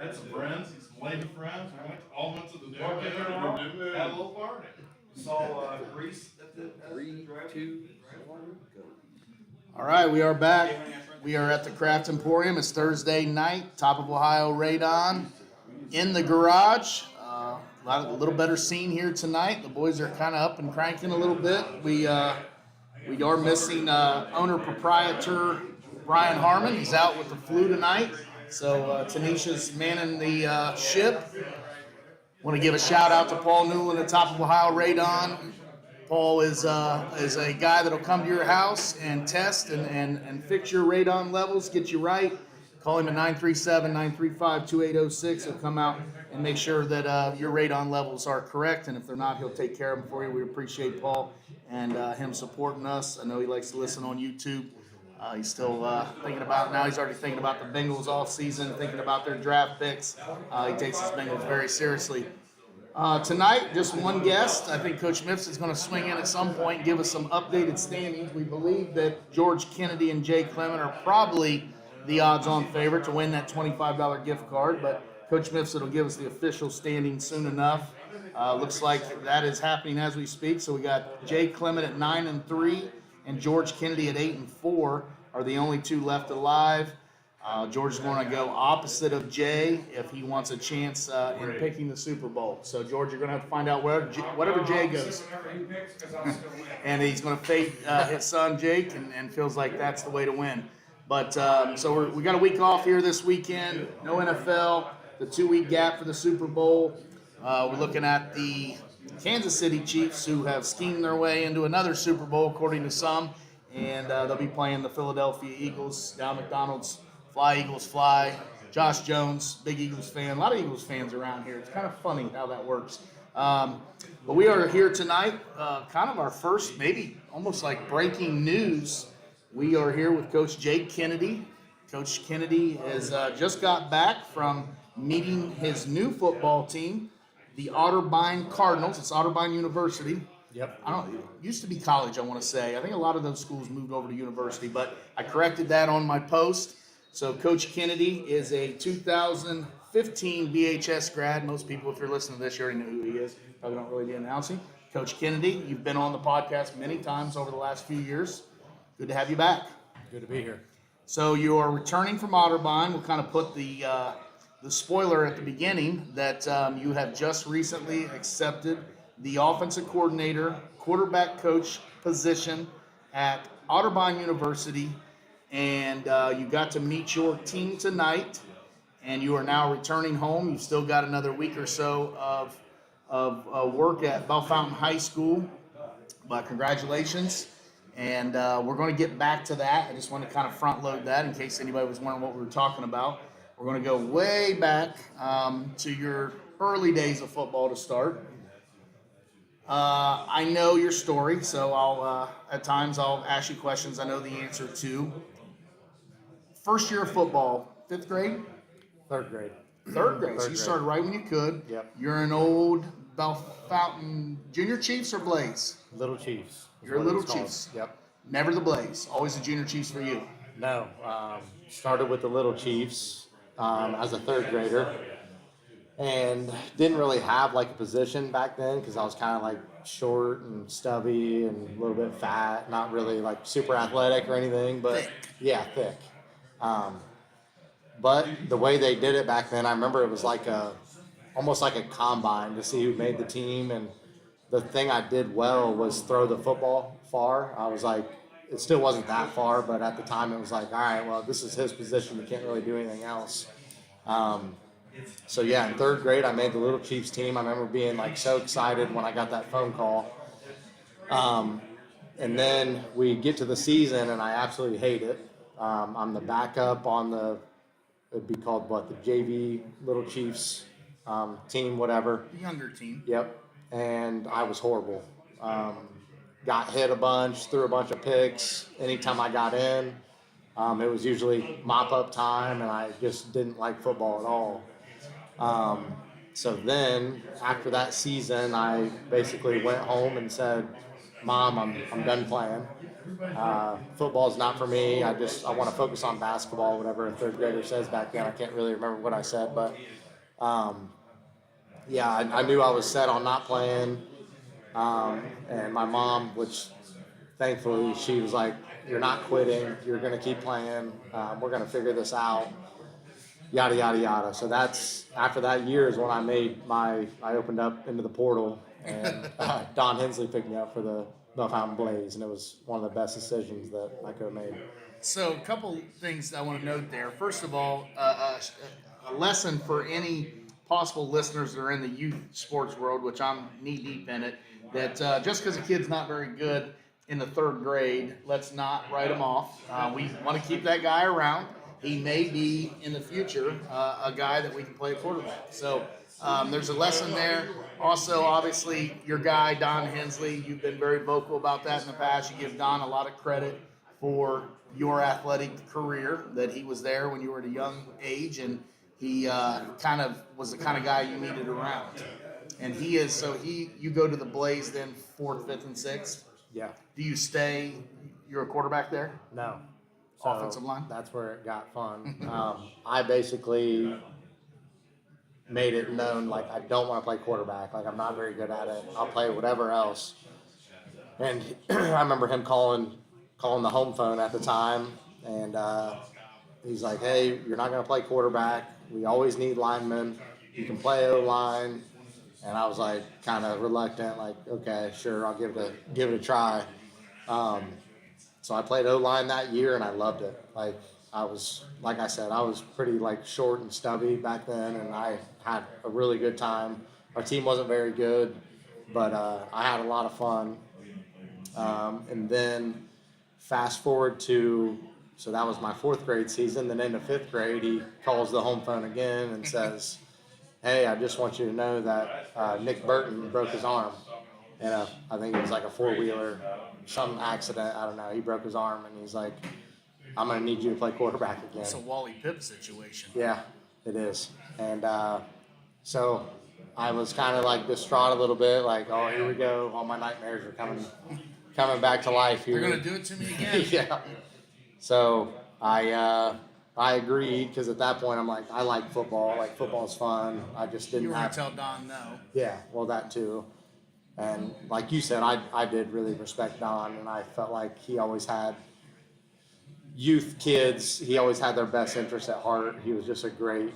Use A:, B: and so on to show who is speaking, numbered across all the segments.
A: had some friends, some lady friends. All went to the park in there, had a little party. Saw Greece at the
B: 3, 2, 1, go.
C: All right, we are back. We are at the Craft Emporium. It's Thursday night. Top of Ohio Radon in the garage. A little better scene here tonight. The boys are kind of up and cranking a little bit. We are missing owner proprietor Brian Harmon. He's out with the flu tonight. So Tanisha's manning the ship. Want to give a shout out to Paul Newland at Top of Ohio Radon. Paul is a guy that'll come to your house and test and fix your radon levels, get you right. Call him at 937-935-2806. He'll come out and make sure that your radon levels are correct, and if they're not, he'll take care of them for you. We appreciate Paul and him supporting us. I know he likes to listen on YouTube. He's still thinking about, now he's already thinking about the Bengals off season, thinking about their draft picks. He takes his Bengals very seriously. Tonight, just one guest. I think Coach Miffs is going to swing in at some point and give us some updated standings. We believe that George Kennedy and Jay Clement are probably the odds-on favorite to win that $25 gift card, but Coach Miffs will give us the official standings soon enough. Looks like that is happening as we speak. So we got Jay Clement at 9-3 and George Kennedy at 8-4 are the only two left alive. George is going to go opposite of Jay if he wants a chance in picking the Super Bowl. So, George, you're going to have to find out whatever Jay goes. And he's going to fade his son, Jake, and feels like that's the way to win. But so we got a week off here this weekend. No NFL. The 2-week gap for the Super Bowl. We're looking at the Kansas City Chiefs, who have schemed their way into another Super Bowl, according to some. And they'll be playing the Philadelphia Eagles down McDonald's. Fly, Eagles, fly. Josh Jones, big Eagles fan. A lot of Eagles fans around here. It's kind of funny how that works. But we are here tonight, kind of our first, maybe almost like breaking news. We are here with Coach Jake Kennedy. Coach Kennedy has just got back from meeting his new football team, the Otterbein Cardinals. It's Otterbein University.
B: Yep.
C: It used to be college, I want to say. I think a lot of those schools moved over to university, but I corrected that on my post. So Coach Kennedy is a 2015 BHS grad. Most people, if you're listening to this, you already know who he is. Probably don't really be announcing. Coach Kennedy, you've been on the podcast many times over the last few years. Good to have you back.
B: Good to be here.
C: So you are returning from Otterbein. We'll kind of put the spoiler at the beginning that you have just recently accepted the offensive coordinator, quarterback coach position at Otterbein University. And you got to meet your team tonight, and you are now returning home. You've still got another week or so of work at Bellefontaine High School, but congratulations. And we're going to get back to that. I just want to kind of front load that in case anybody was wondering what we were talking about. We're going to go way back to your early days of football to start. I know your story, so at times I'll ask you questions I know the answer to. First year of football, 5th grade?
B: Third grade.
C: Third grade. So you started right when you could.
B: Yep.
C: You're an old Bellefontaine Junior Chiefs or Blaze?
B: Little Chiefs.
C: You're a Little Chiefs.
B: Yep.
C: Never the Blaze. Always the Junior Chiefs for you.
B: No. Started with the Little Chiefs as a third grader. And didn't really have like a position back then because I was kind of like short and stubby and a little bit fat. Not really like super athletic or anything, but
C: thick.
B: Yeah, thick. But the way they did it back then, I remember it was like almost like a combine to see who made the team. And the thing I did well was throw the football far. I was like, it still wasn't that far, but at the time it was like, all right, well, this is his position. We can't really do anything else. So yeah, in third grade, I made the Little Chiefs team. I remember being like so excited when I got that phone call. And then we get to the season and I absolutely hate it. I'm the backup on it'd be called what, the JV Little Chiefs team, whatever.
C: The younger team.
B: Yep. And I was horrible. Got hit a bunch, threw a bunch of picks. Anytime I got in, it was usually mop-up time, and I just didn't like football at all. So then, after that season, I basically went home and said, Mom, I'm done playing. Football's not for me. I want to focus on basketball, whatever a third grader says back then. I can't really remember what I said, but yeah, I knew I was set on not playing. And my mom, which thankfully she was like, "You're not quitting. You're going to keep playing. We're going to figure this out." Yada yada yada. So that's after that year is when I opened up into the portal, and Don Hensley picked me up for the Bellefontaine Blaze, and it was one of the best decisions that I could have made.
C: So a couple things I want to note there. First of all, a lesson for any possible listeners that are in the youth sports world, which I'm knee deep in it, that just because a kid's not very good in the third grade, let's not write him off. We want to keep that guy around. He may be in the future a guy that we can play quarterback. So there's a lesson there. Also, obviously, your guy, Don Hensley, you've been very vocal about that in the past. You give Don a lot of credit for your athletic career, that he was there when you were at a young age, and he kind of was the kind of guy you needed around. And he is, so you go to the Blaze then 4th, 5th, and 6th.
B: Yeah.
C: Do you stay, you're a quarterback there?
B: No.
C: Offensive line?
B: That's where it got fun. I basically made it known, like, I don't want to play quarterback. Like, I'm not very good at it. I'll play whatever else. And I remember him calling the home phone at the time, and he's like, "Hey, you're not going to play quarterback. We always need linemen. You can play O-line." And I was like, kind of reluctant, like, "Okay, sure, I'll give it a try." So I played O-line that year, and I loved it. Like I said, I was pretty like short and stubby back then, and I had a really good time. Our team wasn't very good, but I had a lot of fun. And then fast forward so that was my 4th grade season. Then into 5th grade, he calls the home phone again and says, "Hey, I just want you to know that Nick Burton broke his arm. And I think it was like a 4-wheeler, some accident, I don't know. He broke his arm, and he's like, I'm going to need you to play quarterback again."
C: It's a Wally Pipp situation.
B: Yeah, it is. And so I was kind of like distraught a little bit, like, "Oh, here we go. All my nightmares are coming back to life here."
C: You're going to do it to me again.
B: Yeah. So I agreed, because at that point I'm like, I like football. Like, football's fun. I just didn't
C: You were going
B: have
C: to tell Don no.
B: Yeah, well, that too. And like you said, I did really respect Don, and I felt like he always had youth kids. He always had their best interests at heart. He was just a great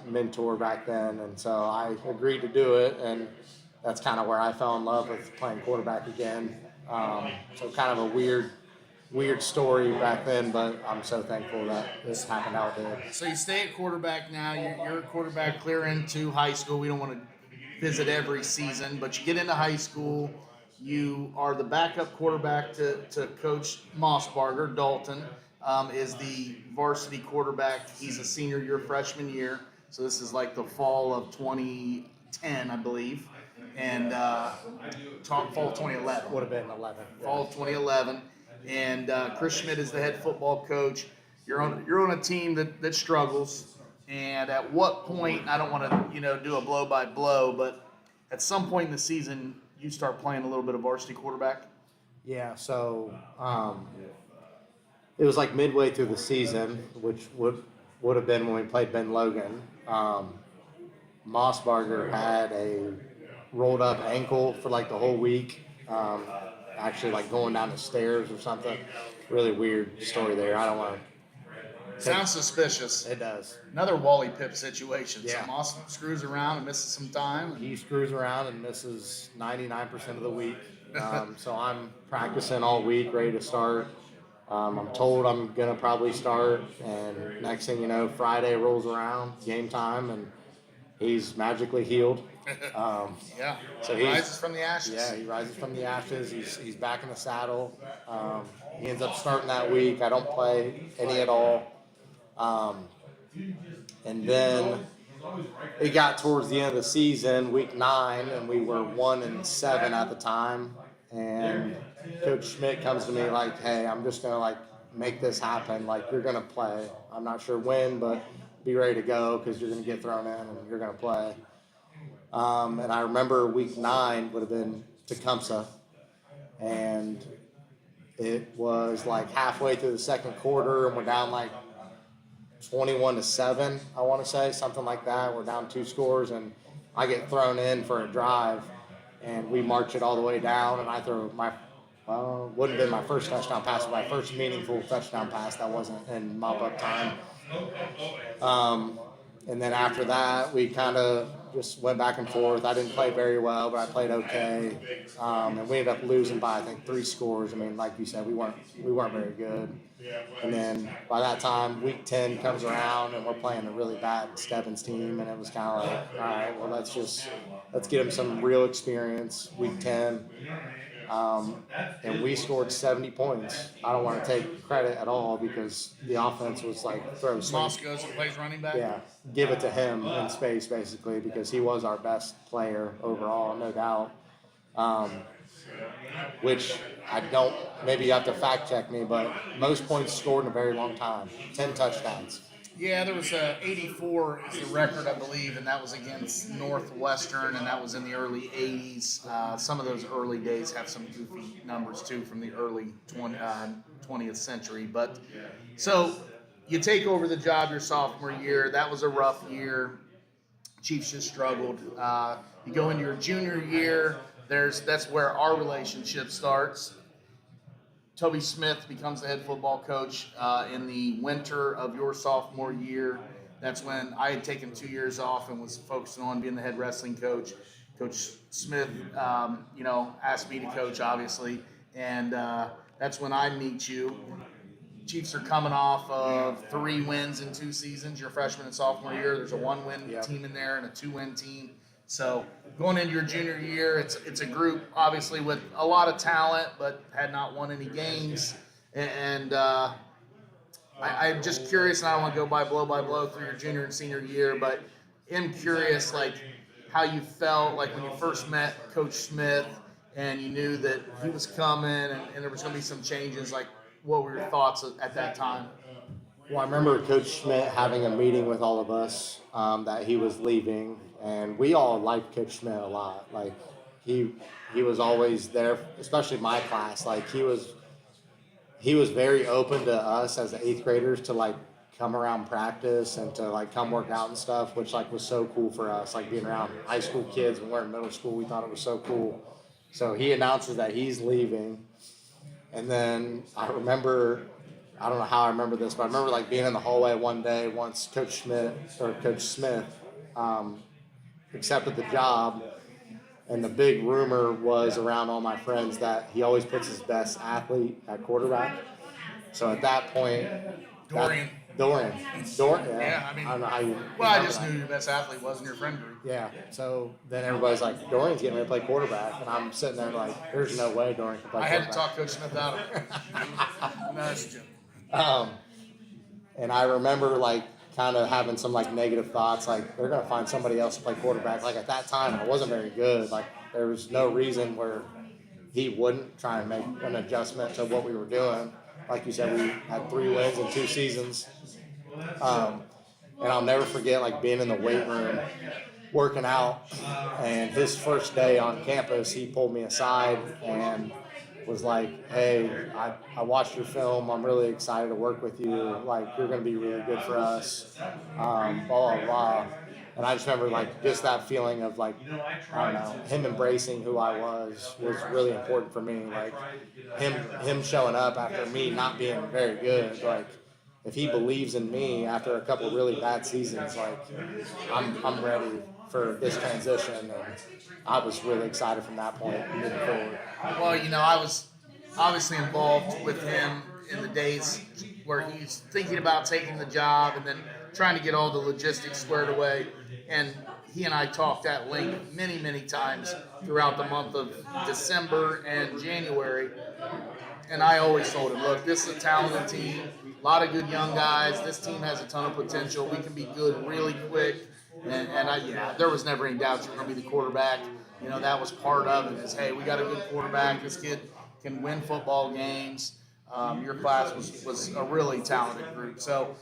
B: mentor back then, and so I agreed to do it, and that's kind of where I fell in love with playing quarterback again. So kind of a weird story back then, but I'm so thankful that this happened how it did.
C: So you stay at quarterback now. You're a quarterback clear into high school. We don't want to visit every season, but you get into high school. You are the backup quarterback to Coach Mossbarger. Dalton is the varsity quarterback. He's a senior your freshman year. So this is like the fall of 2010, I believe. And fall 2011.
B: Would have been 11.
C: Fall of 2011. And Chris Schmidt is the head football coach. You're on a team that struggles. And at what point, I don't want to do a blow by blow, but at some point in the season, you start playing a little bit of varsity quarterback.
B: Yeah, so it was like midway through the season, which would have been when we played Ben Logan. Mossbarger had a rolled up ankle for like the whole week. Actually, like going down the stairs or something. Really weird story there. I don't want to.
C: Sounds suspicious.
B: It does.
C: Another Wally Pipp situation.
B: Yeah.
C: So Moss screws around and misses some time.
B: He screws around and misses 99% of the week. So I'm practicing all week, ready to start. I'm told I'm going to probably start. And next thing you know, Friday rolls around, game time, and he's magically healed.
C: Yeah.
B: So
C: he rises from the ashes.
B: Yeah, he rises from the ashes. He's back in the saddle. He ends up starting that week. I don't play any at all. And then it got towards the end of the season, week 9, and we were 1-7 at the time. And Coach Schmidt comes to me like, "Hey, I'm just gonna make this happen. Like, you're gonna play. I'm not sure when, but be ready to go, because you're gonna get thrown in and you're gonna play." And I remember week 9 would have been Tecumseh, and it was like halfway through the second quarter, and we're down like 21-7, I want to say, something like that. We're down 2 scores, and I get thrown in for a drive, and we march it all the way down, and I throw wouldn't have been my first touchdown pass, but my first meaningful touchdown pass that wasn't in mop-up time. And then after that, we kind of just went back and forth. I didn't play very well, but I played okay. And we ended up losing by, I think, 3 scores. I mean, like you said, we weren't very good. And then by that time, week 10 comes around, and we're playing a really bad Stebbins team. And it was kind of like, all right, well, let's get them some real experience. Week 10. And we scored 70 points. I don't want to take credit at all because the offense was like throw
C: Moss goes and plays running back.
B: Yeah, give it to him in space basically because he was our best player overall, no doubt. Which I don't. Maybe you have to fact check me, but most points scored in a very long time. 10 touchdowns.
C: Yeah, there was 84 is the record, I believe, and that was against Northwestern, and that was in the early 80s. Some of those early days have some goofy numbers, too, from the early 20th century. But so you take over the job your sophomore year. That was a rough year. Chiefs just struggled. You go into your junior year. That's where our relationship starts. Toby Smith becomes the head football coach in the winter of your sophomore year. That's when I had taken 2 years off and was focusing on being the head wrestling coach. Coach Smith, asked me to coach, obviously, and that's when I meet you. Chiefs are coming off of 3 wins in 2 seasons. Your freshman and sophomore year, there's a 1-win team in there and a 2-win team. So going into your junior year, it's a group obviously with a lot of talent, but had not won any games. And I'm just curious, and I don't want to go by blow through your junior and senior year, but I'm curious like how you felt like when you first met Coach Smith and you knew that he was coming and there was going to be some changes. Like, what were your thoughts at that time?
B: Well, I remember Coach Schmidt having a meeting with all of us that he was leaving, and we all liked Coach Schmidt a lot. Like he was always there, especially my class. Like he was very open to us as the 8th graders to like come around practice and to like come work out and stuff, which like was so cool for us. Like being around high school kids when we're in middle school, we thought it was so cool. So he announces that he's leaving, and then I remember. I don't know how I remember this, but I remember like being in the hallway one day once Coach Smith accepted the job, and the big rumor was around all my friends that he always puts his best athlete at quarterback. So at that point,
C: Dorian.
B: Yeah,
C: I mean,
B: I don't know how you.
C: Well, I just knew your best athlete was in your friend group.
B: Yeah. So then everybody's like, Dorian's getting ready to play quarterback, and I'm sitting there like, there's no way Dorian can play quarterback.
C: I had to talk Coach Smith out of it. No, that's a joke.
B: And I remember like kind of having some like negative thoughts, like they're gonna find somebody else to play quarterback. Like at that time, I wasn't very good. Like there was no reason where he wouldn't try and make an adjustment to what we were doing. Like you said, we had 3 wins in 2 seasons. And I'll never forget like being in the weight room working out, and his first day on campus, he pulled me aside and was like, hey, I watched your film. I'm really excited to work with you. Like, you're going to be really good for us. Blah, blah, blah. And I just remember, like, just that feeling of, like, I don't know, him embracing who I was really important for me. Like, him showing up after me not being very good. Like, if he believes in me after a couple really bad seasons, like, I'm ready for this transition. And I was really excited from that point moving forward.
C: Well, I was obviously involved with him in the days where he's thinking about taking the job and then trying to get all the logistics squared away. And he and I talked at length many, many times throughout the month of December and January. And I always told him, look, this is a talented team, a lot of good young guys. This team has a ton of potential. We can be good really quick. And there was never any doubt you were going to be the quarterback. That was part of it is, hey, we got a good quarterback. This kid can win football games. Your class was a really talented group. So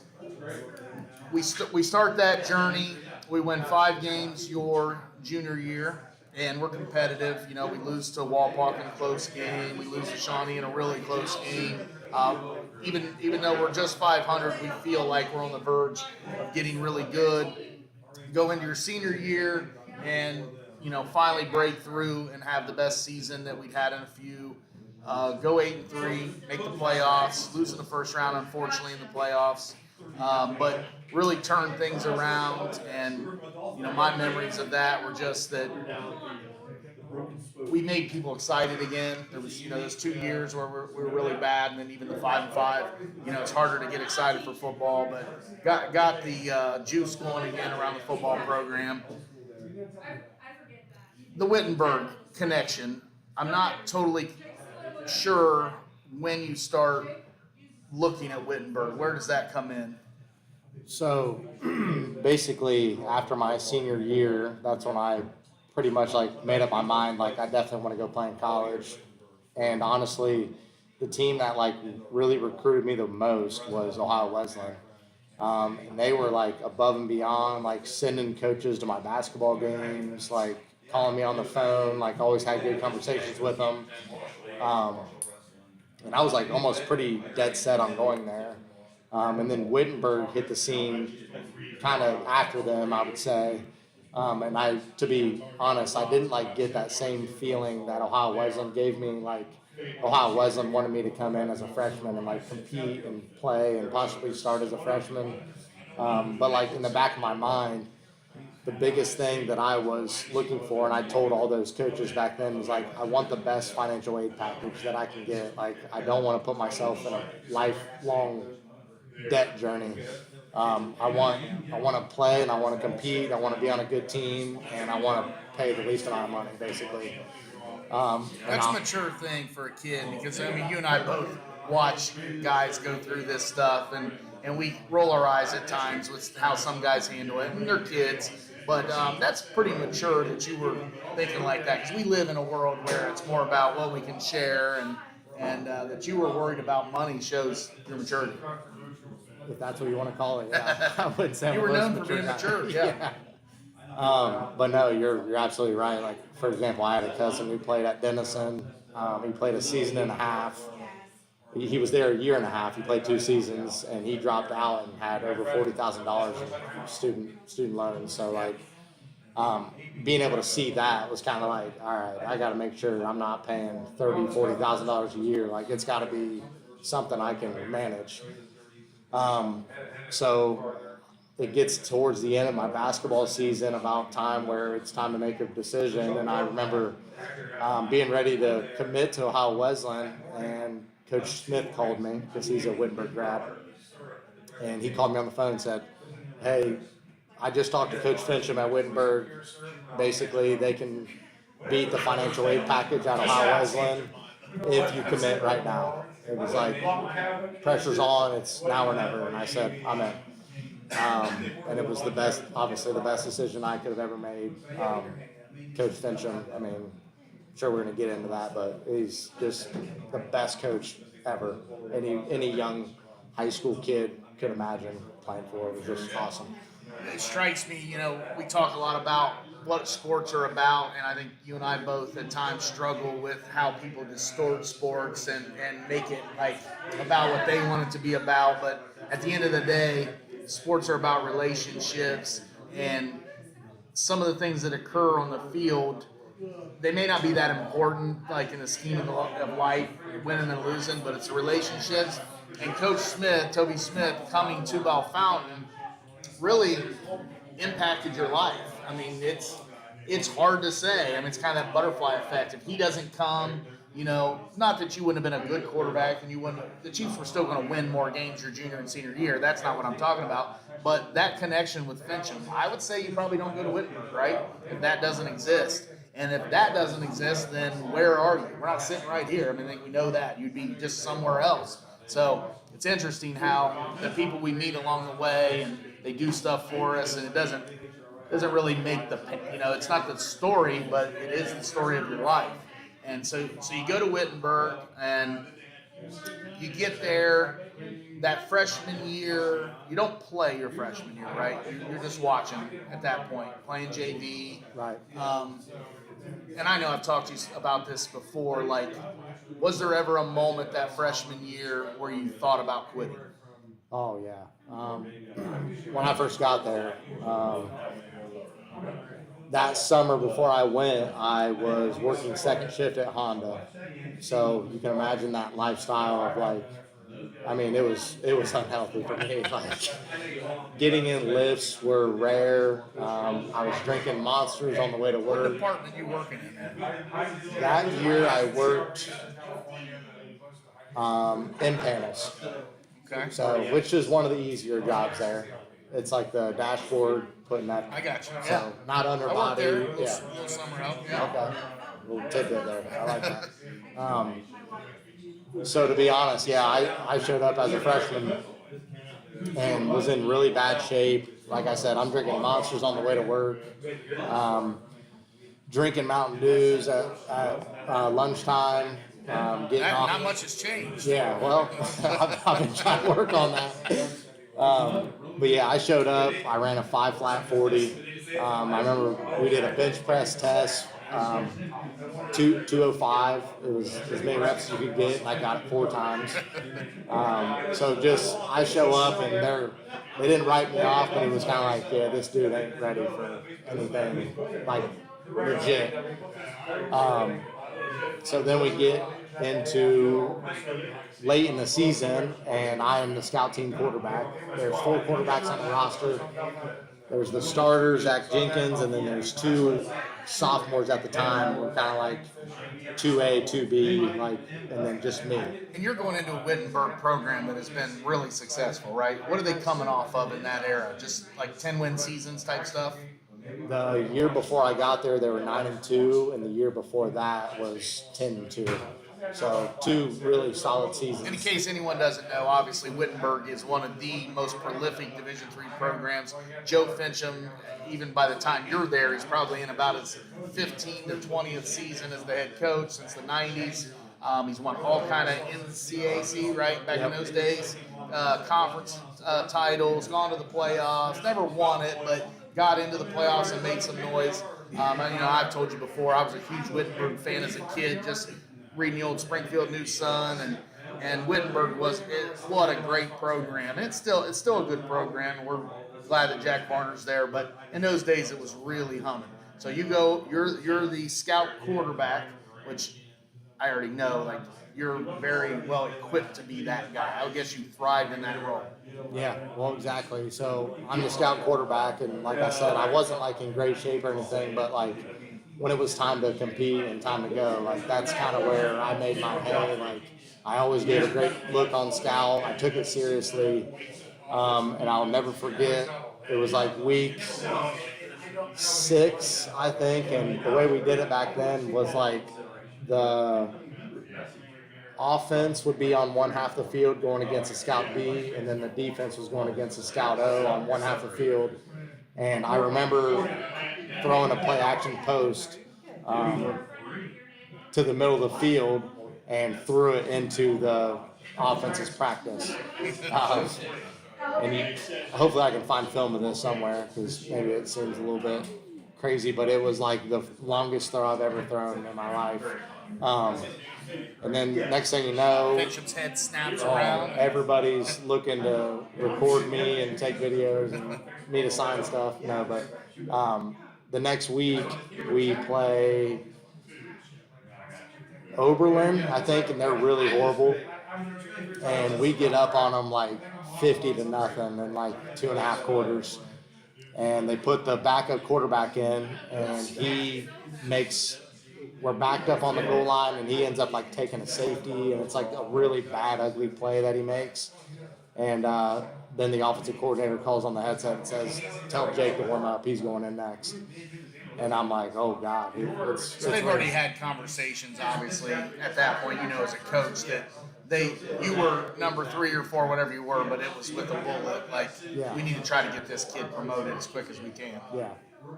C: we start that journey. We win 5 games your junior year, and we're competitive. You know, we lose to Walpock in a close game. We lose to Shawnee in a really close game. Even though we're just 500, we feel like we're on the verge of getting really good. Go into your senior year and, you know, finally break through and have the best season that we'd had in a few. Go 8-3, make the playoffs, lose in the first round, unfortunately, in the playoffs. But really turn things around, and, you know, my memories of that were just that we made people excited again. There was, you know, those 2 years where we were really bad, and then even the 5-5. You know, it's harder to get excited for football, but got the juice going again around the football program. The Wittenberg connection. I'm not totally sure when you start looking at Wittenberg. Where does that come in?
B: So basically, after my senior year, that's when I pretty much like made up my mind. Like, I definitely want to go play in college. And honestly, the team that like really recruited me the most was Ohio Wesleyan. And they were like above and beyond, like sending coaches to my basketball games, like calling me on the phone, like always had good conversations with them. And I was like almost pretty dead set on going there. And then Wittenberg hit the scene kind of after them, I would say. And I, to be honest, I didn't like get that same feeling that Ohio Wesleyan gave me. Like, Ohio Wesleyan wanted me to come in as a freshman and like compete and play and possibly start as a freshman. But like in the back of my mind, the biggest thing that I was looking for, and I told all those coaches back then, was like, I want the best financial aid package that I can get. Like, I don't want to put myself in a lifelong debt journey. I want to play, and I want to compete. I want to be on a good team, and I want to pay the least amount of money, basically.
C: That's a mature thing for a kid, because I mean, you and I both watch guys go through this stuff, and we roll our eyes at times with how some guys handle it, and they're kids. But that's pretty mature that you were thinking like that, because we live in a world where it's more about what we can share, and that you were worried about money shows your maturity.
B: If that's what you want to call it, yeah. I would say
C: you were known for being
B: guy.
C: mature, yeah.
B: But no, you're absolutely right. Like, for example, I had a cousin who played at Denison. He played a season and a half. He was there a year and a half. He played 2 seasons, and he dropped out and had over $40,000 in student loans. So like, being able to see that was kind of like, all right, I got to make sure I'm not paying $40,000 a year. Like, it's got to be something I can manage. So it gets towards the end of my basketball season, about time where it's time to make a decision. And I remember being ready to commit to Ohio Wesleyan, and Coach Smith called me, because he's a Wittenberg grad. And he called me on the phone and said, hey, I just talked to Coach Fincham at Wittenberg. Basically, they can beat the financial aid package at Ohio Wesleyan if you commit right now. It was like, pressure's on, it's now or never. And I said, I'm in. And it was obviously the best decision I could have ever made. Coach Fincham, I mean, I'm sure we're going to get into that, but he's just the best coach ever. Any young high school kid could imagine playing for. It was just awesome.
C: It strikes me, you know, we talk a lot about what sports are about, and I think you and I both at times struggle with how people distort sports and make it like about what they want it to be about. But at the end of the day, sports are about relationships, and some of the things that occur on the field, they may not be that important, like in the scheme of life, winning and losing, but it's relationships. And Coach Smith, Toby Smith, coming to Bellefontaine really impacted your life. I mean, it's hard to say. I mean, it's kind of that butterfly effect. If he doesn't come, you know, not that you wouldn't have been a good quarterback and the Chiefs were still going to win more games your junior and senior year. That's not what I'm talking about. But that connection with Fincham, I would say you probably don't go to Wittenberg, right? If that doesn't exist. And if that doesn't exist, then where are you? We're not sitting right here. I mean, I think we know that. You'd be just somewhere else. So it's interesting how the people we meet along the way, and they do stuff for us, and it doesn't really make it's not the story, but it is the story of your life. And so you go to Wittenberg, and you get there that freshman year. You don't play your freshman year, right? You're just watching at that point, playing JV.
B: Right.
C: and I know I've talked to you about this before, like, was there ever a moment that freshman year where you thought about quitting?
B: Oh yeah. When I first got there, that summer before I went, I was working second shift at Honda. So you can imagine that lifestyle of like, I mean, it was unhealthy for me. Like getting in lifts were rare. I was drinking Monsters on the way to
C: What
B: work.
C: department you working in?
B: That year I worked in panels.
C: Okay.
B: So, which is one of the easier jobs there. It's like the dashboard, putting that.
C: I got you.
B: So,
C: Yeah.
B: not under
C: I worked
B: body.
C: there.
B: Yeah.
C: Little summer help. Yeah.
B: Okay. Little tidbit there. I like that. So to be honest, yeah, I showed up as a freshman and was in really bad shape. Like I said, I'm drinking Monsters on the way to work, drinking Mountain Dews at lunchtime, getting off.
C: Not much has changed.
B: Yeah, well, I've been trying to work on that. But yeah, I showed up. I ran a 5 flat 40. I remember we did a bench press test. 205. It was as many reps as you could get, and I got it 4 times. So just I show up and they didn't write me off, but it was kind of like, yeah, this dude ain't ready for anything like legit. So then we get into late in the season, and I am the scout team quarterback. There's 4 quarterbacks on the roster. There's the starter, Zach Jenkins, and then there's 2 sophomores at the time. We're kind of like 2A, 2B, like, and then just me.
C: And you're going into a Wittenberg program that has been really successful, right? What are they coming off of in that era? Just like 10-win seasons type stuff?
B: The year before I got there, they were 9-2, and the year before that was 10-2. So 2 really solid seasons.
C: In case anyone doesn't know, obviously Wittenberg is one of the most prolific Division III programs. Joe Fincham, even by the time you're there, he's probably in about his 15th or 20th season as the head coach since the 90s. He's won all kind of NCAC, right, back in those days. Conference titles, gone to the playoffs, never won it, but got into the playoffs and made some noise. I've told you before, I was a huge Wittenberg fan as a kid, just reading the old Springfield News Sun, and Wittenberg what a great program. It's still a good program. We're glad that Jack Varner's there, but in those days it was really humming. So you're the scout quarterback, which I already know, like you're very well equipped to be that guy. I guess you thrived in that role.
B: Yeah, well, exactly. So I'm the scout quarterback, and like I said, I wasn't like in great shape or anything, but like when it was time to compete and time to go, like that's kind of where I made my hay. Like I always gave a great look on scout. I took it seriously, and I'll never forget. It was like week 6, I think, and the way we did it back then was like the offense would be on one half of the field going against a scout B, and then the defense was going against a scout O on one half of the field. And I remember throwing a play action post to the middle of the field and threw it into the offense's practice. Hopefully I can find film of this somewhere because maybe it seems a little bit crazy, but it was like the longest throw I've ever thrown in my life. And then next thing you know,
C: Fincham's head snaps around.
B: Everybody's looking to record me and take videos and me to sign stuff. No, but the next week we play Oberlin, I think, and they're really horrible. And we get up on them like 50-0 in like 2.5 quarters. And they put the backup quarterback in, and we're backed up on the goal line, and he ends up like taking a safety, and it's like a really bad, ugly play that he makes. And then the offensive coordinator calls on the headset and says, "Tell Jake to warm up. He's going in next." And I'm like, "Oh God!"
C: So they've already had conversations, obviously, at that point. As a coach, that you were number 3 or 4, whatever you were, but it was with a bullet. Like, we need to try to get this kid promoted as quick as we can.
B: Yeah.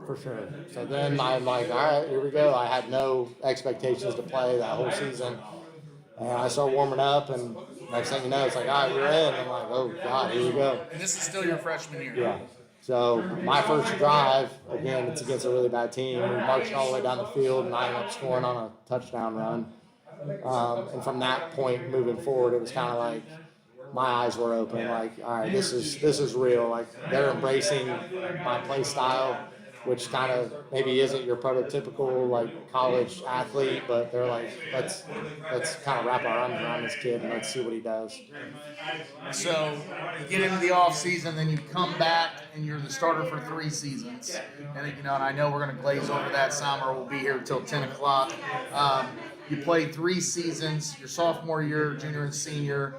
B: For sure. So then I'm like, all right, here we go. I had no expectations to play that whole season. And I start warming up, and next thing you know, it's like, all right, we're in. I'm like, oh, God, here we go.
C: And this is still your freshman year.
B: Yeah. So my first drive, again, it's against a really bad team. We marched all the way down the field, and I ended up scoring on a touchdown run. And from that point moving forward, it was kind of like my eyes were open. Like, all right, this is real. Like, they're embracing my play style, which kind of maybe isn't your prototypical like college athlete, but they're like, let's kind of wrap our arms around this kid and let's see what he does.
C: So you get into the off season, then you come back and you're the starter for 3 seasons. And and I know we're going to glaze over that some, or we'll be here until 10 o'clock. You played 3 seasons, your sophomore year, junior and senior.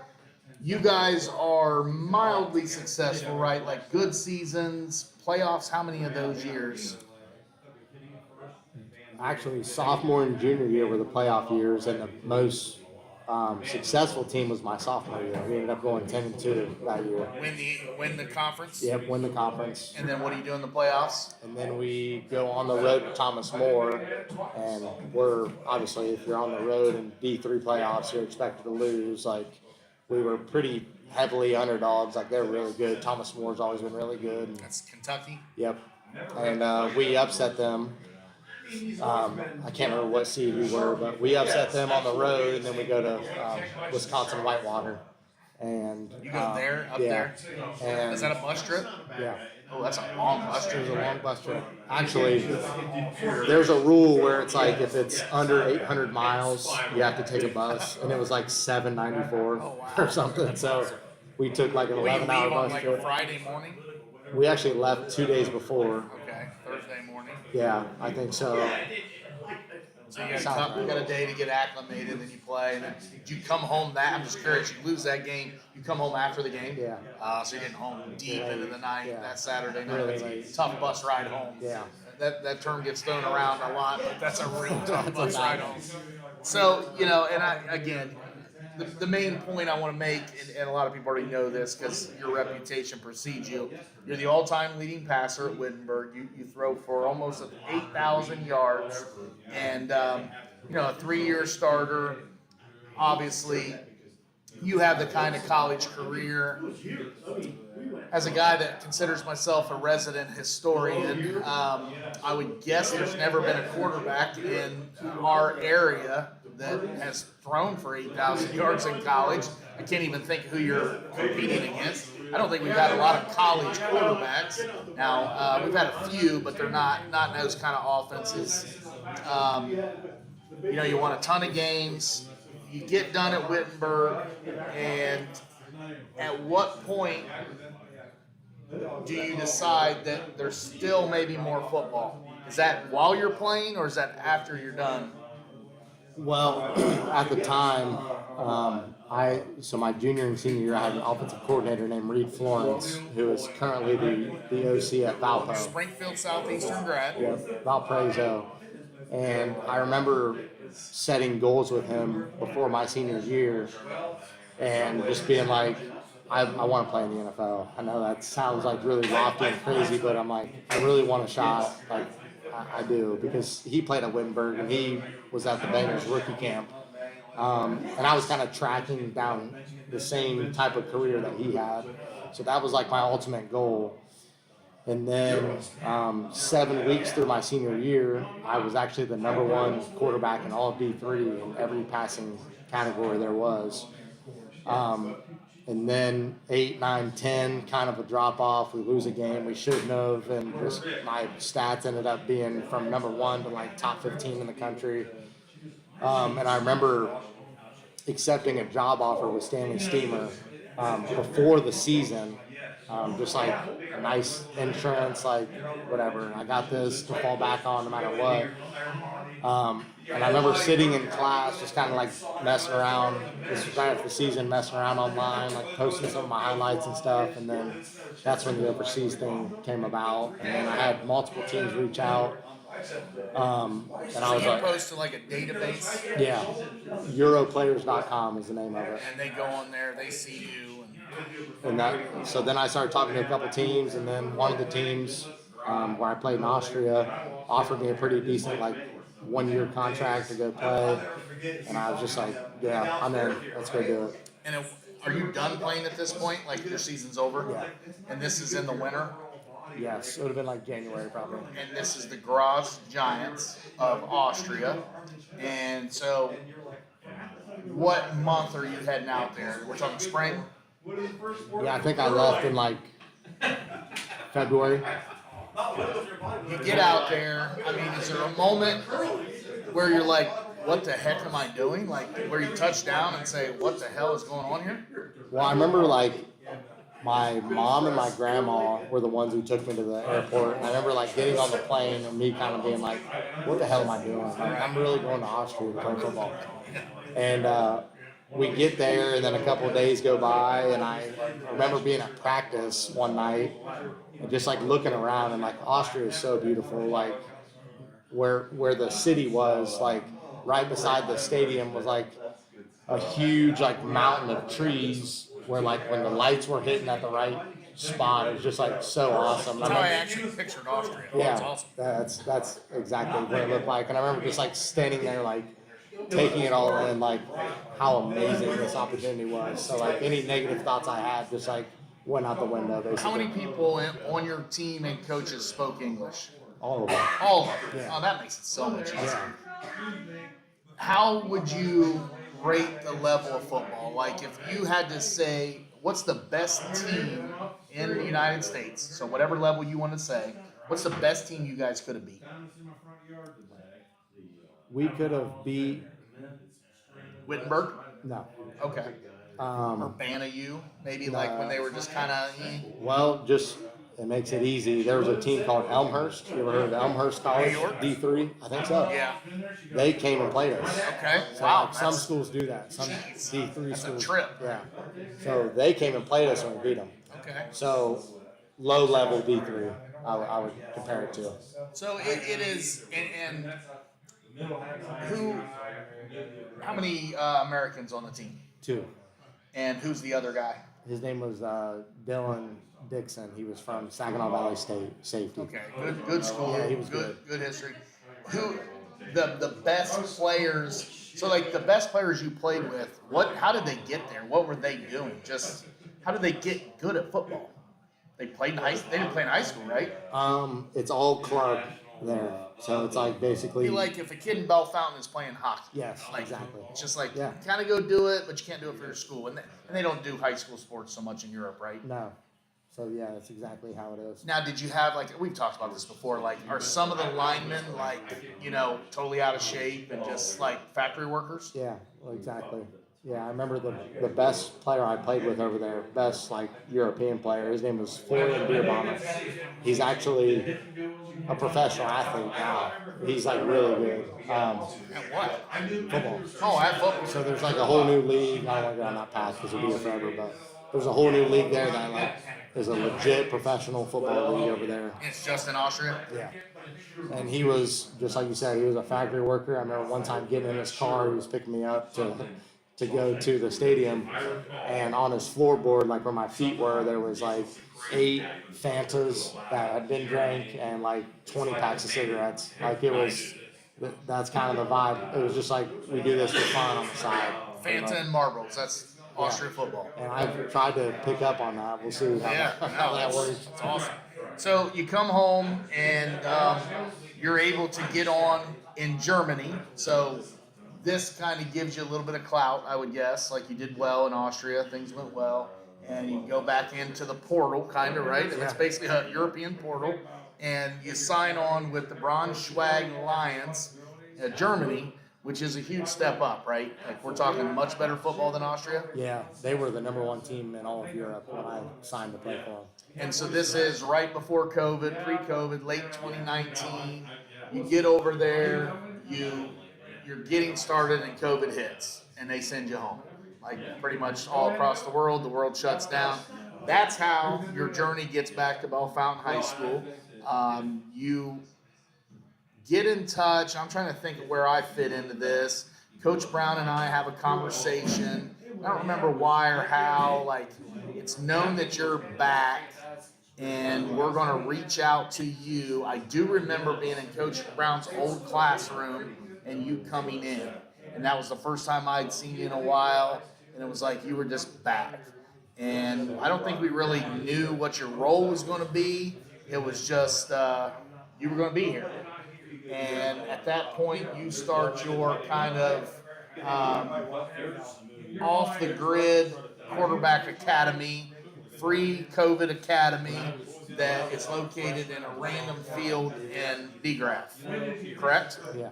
C: You guys are mildly successful, right? Like good seasons, playoffs. How many of those years?
B: Actually, sophomore and junior year were the playoff years, and the most successful team was my sophomore year. We ended up going 10-2 that year.
C: Win the conference.
B: Yep, win the conference.
C: And then what do you do in the playoffs?
B: And then we go on the road to Thomas More, and we're obviously, if you're on the road in D3 playoffs, you're expected to lose. Like, we were pretty heavily underdogs. Like, they're really good. Thomas Moore's always been really good.
C: That's Kentucky.
B: Yep. And we upset them. I can't remember what seed we were, but we upset them on the road, and then we go to Wisconsin Whitewater. And
C: you go there, up
B: yeah.
C: there.
B: And
C: is that a bus trip?
B: Yeah.
C: Oh, that's a long bus trip.
B: It was a long bus trip. Actually, there's a rule where it's like if it's under 800 miles, you have to take a bus, and it was like 794 or something. So we took like an 11-hour bus
C: like
B: trip.
C: A Friday morning.
B: We actually left 2 days before.
C: Okay, Thursday morning.
B: Yeah, I think so.
C: So you got a day to get acclimated, then you play, and then you come home. I'm just curious. You lose that game. You come home after the game.
B: Yeah.
C: So you're getting home deep into the night that Saturday night.
B: Really
C: That's
B: late.
C: a tough bus ride home.
B: Yeah.
C: That term gets thrown around a lot, but that's a real tough bus ride home. So and the main point I want to make, and a lot of people already know this because your reputation precedes you. You're the all-time leading passer at Wittenberg. You throw for almost 8,000 yards, and a 3-year starter. Obviously, you have the kind of college career. As a guy that considers myself a resident historian, I would guess there's never been a quarterback in our area that has thrown for 8,000 yards in college. I can't even think who you're competing against. I don't think we've had a lot of college quarterbacks. Now, we've had a few, but they're not in those kind of offenses. You won a ton of games. You get done at Wittenberg, and at what point do you decide that there's still maybe more football? Is that while you're playing, or is that after you're done?
B: Well, at the time, so my junior and senior year, I had an offensive coordinator named Reed Florence, who is currently the OC at Valpo.
C: Springfield Southeastern grad.
B: Yeah, Valparaiso. And I remember setting goals with him before my senior year and just being like, I want to play in the NFL. I know that sounds like really lofty and crazy, but I'm like, I really want a shot. Like, I do, because he played at Wittenberg and he was at the Bengals rookie camp. And I was kind of tracking down the same type of career that he had. So that was like my ultimate goal. And then 7 weeks through my senior year, I was actually the number 1 quarterback in all of D3 in every passing category there was. And then 8, 9, 10, kind of a drop off. We lose a game we shouldn't have, and just my stats ended up being from number 1 to like top 15 in the country. And I remember accepting a job offer with Stanley Steamer before the season, just like a nice insurance, like whatever. I got this to fall back on no matter what. And I remember sitting in class, just kind of like messing around. This was right after the season, messing around online, like posting some of my highlights and stuff. And then that's when the overseas thing came about. And then I had multiple teams reach out. And I was like,
C: post to like a database.
B: Yeah, Europlayers.com is the name of it.
C: And they go on there, they see you.
B: So then I started talking to a couple teams, and then one of the teams where I played in Austria offered me a pretty decent 1-year contract to go play, and I was just like, yeah, I'm in. Let's go do it.
C: And are you done playing at this point? Like your season's over?
B: Yeah.
C: And this is in the winter?
B: Yes, it would have been like January probably.
C: And this is the Graz Giants of Austria. And so, what month are you heading out there? We're talking spring?
B: Yeah, I think I left in like February.
C: You get out there, I mean, is there a moment where you're like, what the heck am I doing? Like, where you touch down and say, what the hell is going on here?
B: Well, I remember like my mom and my grandma were the ones who took me to the airport. And I remember like getting on the plane and me kind of being like, what the hell am I doing? Like, I'm really going to Austria to play football. And we get there, and then a couple of days go by, and I remember being at practice one night and just like looking around, and like Austria is so beautiful. Like where the city was, like right beside the stadium was like a huge like mountain of trees where like when the lights were hitting at the right spot, it was just like so awesome.
C: That's how I actually pictured Austria.
B: Yeah,
C: It's awesome.
B: that's exactly what it looked like. And I remember just like standing there like taking it all in, like how amazing this opportunity was. So like any negative thoughts I had just like went out the window basically.
C: How many people on your team and coaches spoke English?
B: All of them.
C: All of them.
B: Yeah.
C: Oh, that makes it so much easier.
B: Yeah.
C: How would you rate the level of football? Like if you had to say, what's the best team in the United States? So whatever level you want to say, what's the best team you guys could have beat?
B: We could have beat
C: Wittenberg?
B: no.
C: Okay. Urbana U? Maybe like when they were just kind of.
B: Well, just it makes it easy. There was a team called Elmhurst. You ever heard of Elmhurst College?
C: New York?
B: D3, I think so.
C: Yeah.
B: They came and played us.
C: Okay.
B: So
C: Wow.
B: like, some schools do that. Some D3
C: That's a
B: schools.
C: trip.
B: Yeah. So they came and played us and we beat them.
C: Okay.
B: So low level D3, I would compare it to.
C: So it is, and how many Americans on the team?
B: 2.
C: And who's the other guy?
B: His name was Dylan Dixon. He was from Saginaw Valley State, safety.
C: Okay, good school.
B: Yeah, he was
C: good history. Who the best players? So like the best players you played with, how did they get there? What were they doing? Just how did they get good at football? They played in they didn't play in high school, right?
B: It's all club there, so it's like basically.
C: Be like if a kid in Bellefontaine is playing hockey.
B: Yes,
C: like,
B: exactly.
C: It's just like
B: Yeah.
C: kind of go do it, but you can't do it for your school, and they don't do high school sports so much in Europe, right?
B: No. So yeah, that's exactly how it is.
C: Now, did you have we've talked about this before? Like, are some of the linemen totally out of shape and just like factory workers?
B: Yeah, well, exactly. Yeah, I remember the best player I played with over there, best like European player. His name was Florian Bierbaumer. He's actually a professional athlete now. He's like really good.
C: At what?
B: Football.
C: Oh, at football.
B: So there's like a whole new league. I don't want to go on that path because we'll be here forever, but there's a whole new league there that like is a legit professional football league over there.
C: It's just in Austria.
B: Yeah. And he was, just like you said, he was a factory worker. I remember one time getting in his car, he was picking me up to go to the stadium, and on his floorboard, like where my feet were, there was like 8 Fantas that had been drank and like 20 packs of cigarettes. Like it was, that's kind of the vibe. It was just like, we do this for fun on the side.
C: Fanta and Marlboros. That's Austria football.
B: And I've tried to pick up on that. We'll see how that works.
C: That's awesome. So you come home and you're able to get on in Germany. So this kind of gives you a little bit of clout, I would guess. Like you did well in Austria, things went well, and you go back into the portal, kind of, right? And it's basically a European portal, and you sign on with the Braunschweig Lions, Germany, which is a huge step up, right? Like we're talking much better football than Austria.
B: Yeah, they were the number 1 team in all of Europe when I signed to play for them.
C: And so this is right before COVID, pre-COVID, late 2019. You get over there, you're getting started, and COVID hits, and they send you home. Like pretty much all across the world shuts down. That's how your journey gets back to Bellefontaine High School. You get in touch. I'm trying to think of where I fit into this. Coach Brown and I have a conversation. I don't remember why or how. Like, it's known that you're back, and we're going to reach out to you. I do remember being in Coach Brown's old classroom and you coming in. And that was the first time I'd seen you in a while, and it was like you were just back. And I don't think we really knew what your role was going to be. It was just you were going to be here. And at that point, you start your kind of off the grid quarterback academy, free COVID academy that is located in a random field in DeGraff, correct?
B: Yeah.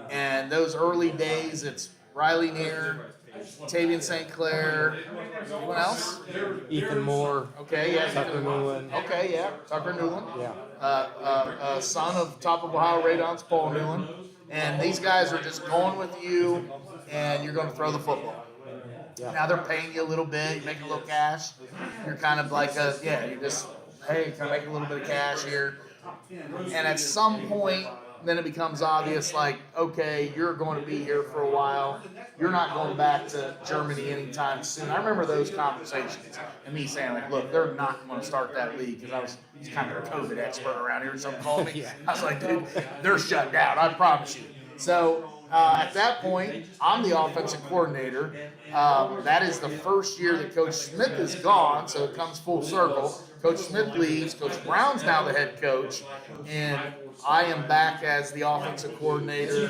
C: And those early days, it's Riley Neer, Tavian St. Clair, anyone else?
B: Ethan Moore.
C: Okay, yeah.
B: Tucker Newland.
C: Okay, yeah. Tucker Newland.
B: Yeah.
C: Son of top of Ohio Radon's Paul Newland. And these guys are just going with you, and you're going to throw the football.
B: Yeah.
C: Now they're paying you a little bit, you make a little cash. You're kind of like you're just, hey, can I make a little bit of cash here? And at some point, then it becomes obvious, like, okay, you're going to be here for a while. You're not going back to Germany anytime soon. I remember those conversations and me saying, like, look, they're not going to start that league, because I was kind of a COVID expert around here, some called me. I was like, dude, they're shut down, I promise you. So at that point, I'm the offensive coordinator. That is the first year that Coach Smith is gone, so it comes full circle. Coach Smith leaves. Coach Brown's now the head coach, and I am back as the offensive coordinator.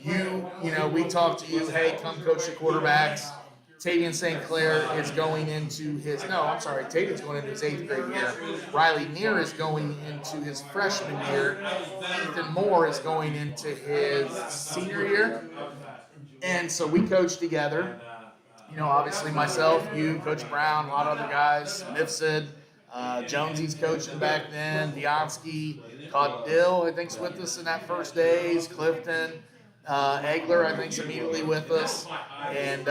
C: You know, we talk to you, hey, come coach the quarterbacks. Tavian St. Clair is going into Tavian's going into his 8th grade year. Riley Neer is going into his freshman year. Ethan Moore is going into his senior year. And so we coach together. You know, obviously myself, you, Coach Brown, a lot of other guys, Mifsud, Jonesy's coaching back then, Bianski, Caudill, I think's with us in that first days, Clifton. Egler, I think, is immediately with us, and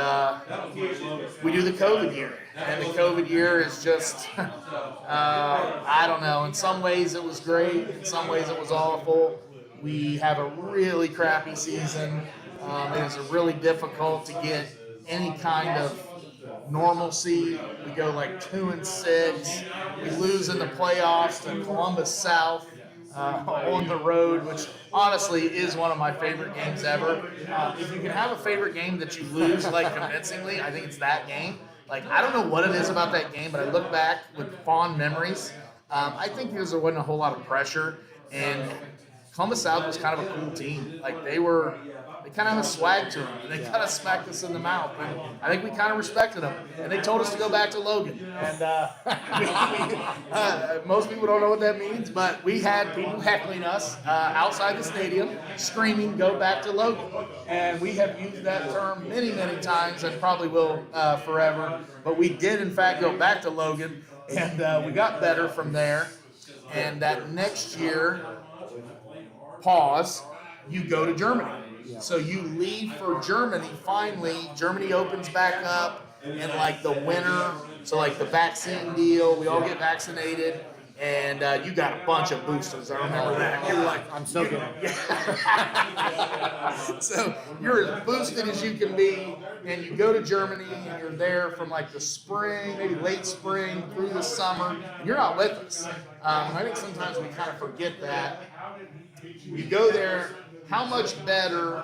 C: we do the COVID year. And the COVID year is just, I don't know, in some ways it was great, in some ways it was awful. We have a really crappy season. It is really difficult to get any kind of normalcy. We go like 2-6. We lose in the playoffs to Columbus South. On the road, which honestly is one of my favorite games ever. If you can have a favorite game that you lose like convincingly, I think it's that game. Like, I don't know what it is about that game, but I look back with fond memories. I think because there wasn't a whole lot of pressure, and Columbus South was kind of a cool team. Like, they kind of have a swag to them, and they kind of smacked us in the mouth. And I think we kind of respected them, and they told us to go back to Logan. And most people don't know what that means, but we had people heckling us outside the stadium, screaming, "Go back to Logan!" And we have used that term many, many times, and probably will forever. But we did, in fact, go back to Logan, and we got better from there. And that next year, you go to Germany. So you leave for Germany. Finally, Germany opens back up in like the winter. So like the vaccine deal, we all get vaccinated, and you got a bunch of boosters. I remember that. You were like,
B: I'm so good.
C: So you're as boosted as you can be, and you go to Germany, and you're there from like the spring, maybe late spring through the summer. And you're not with us. I think sometimes we kind of forget that. You go there. How much better?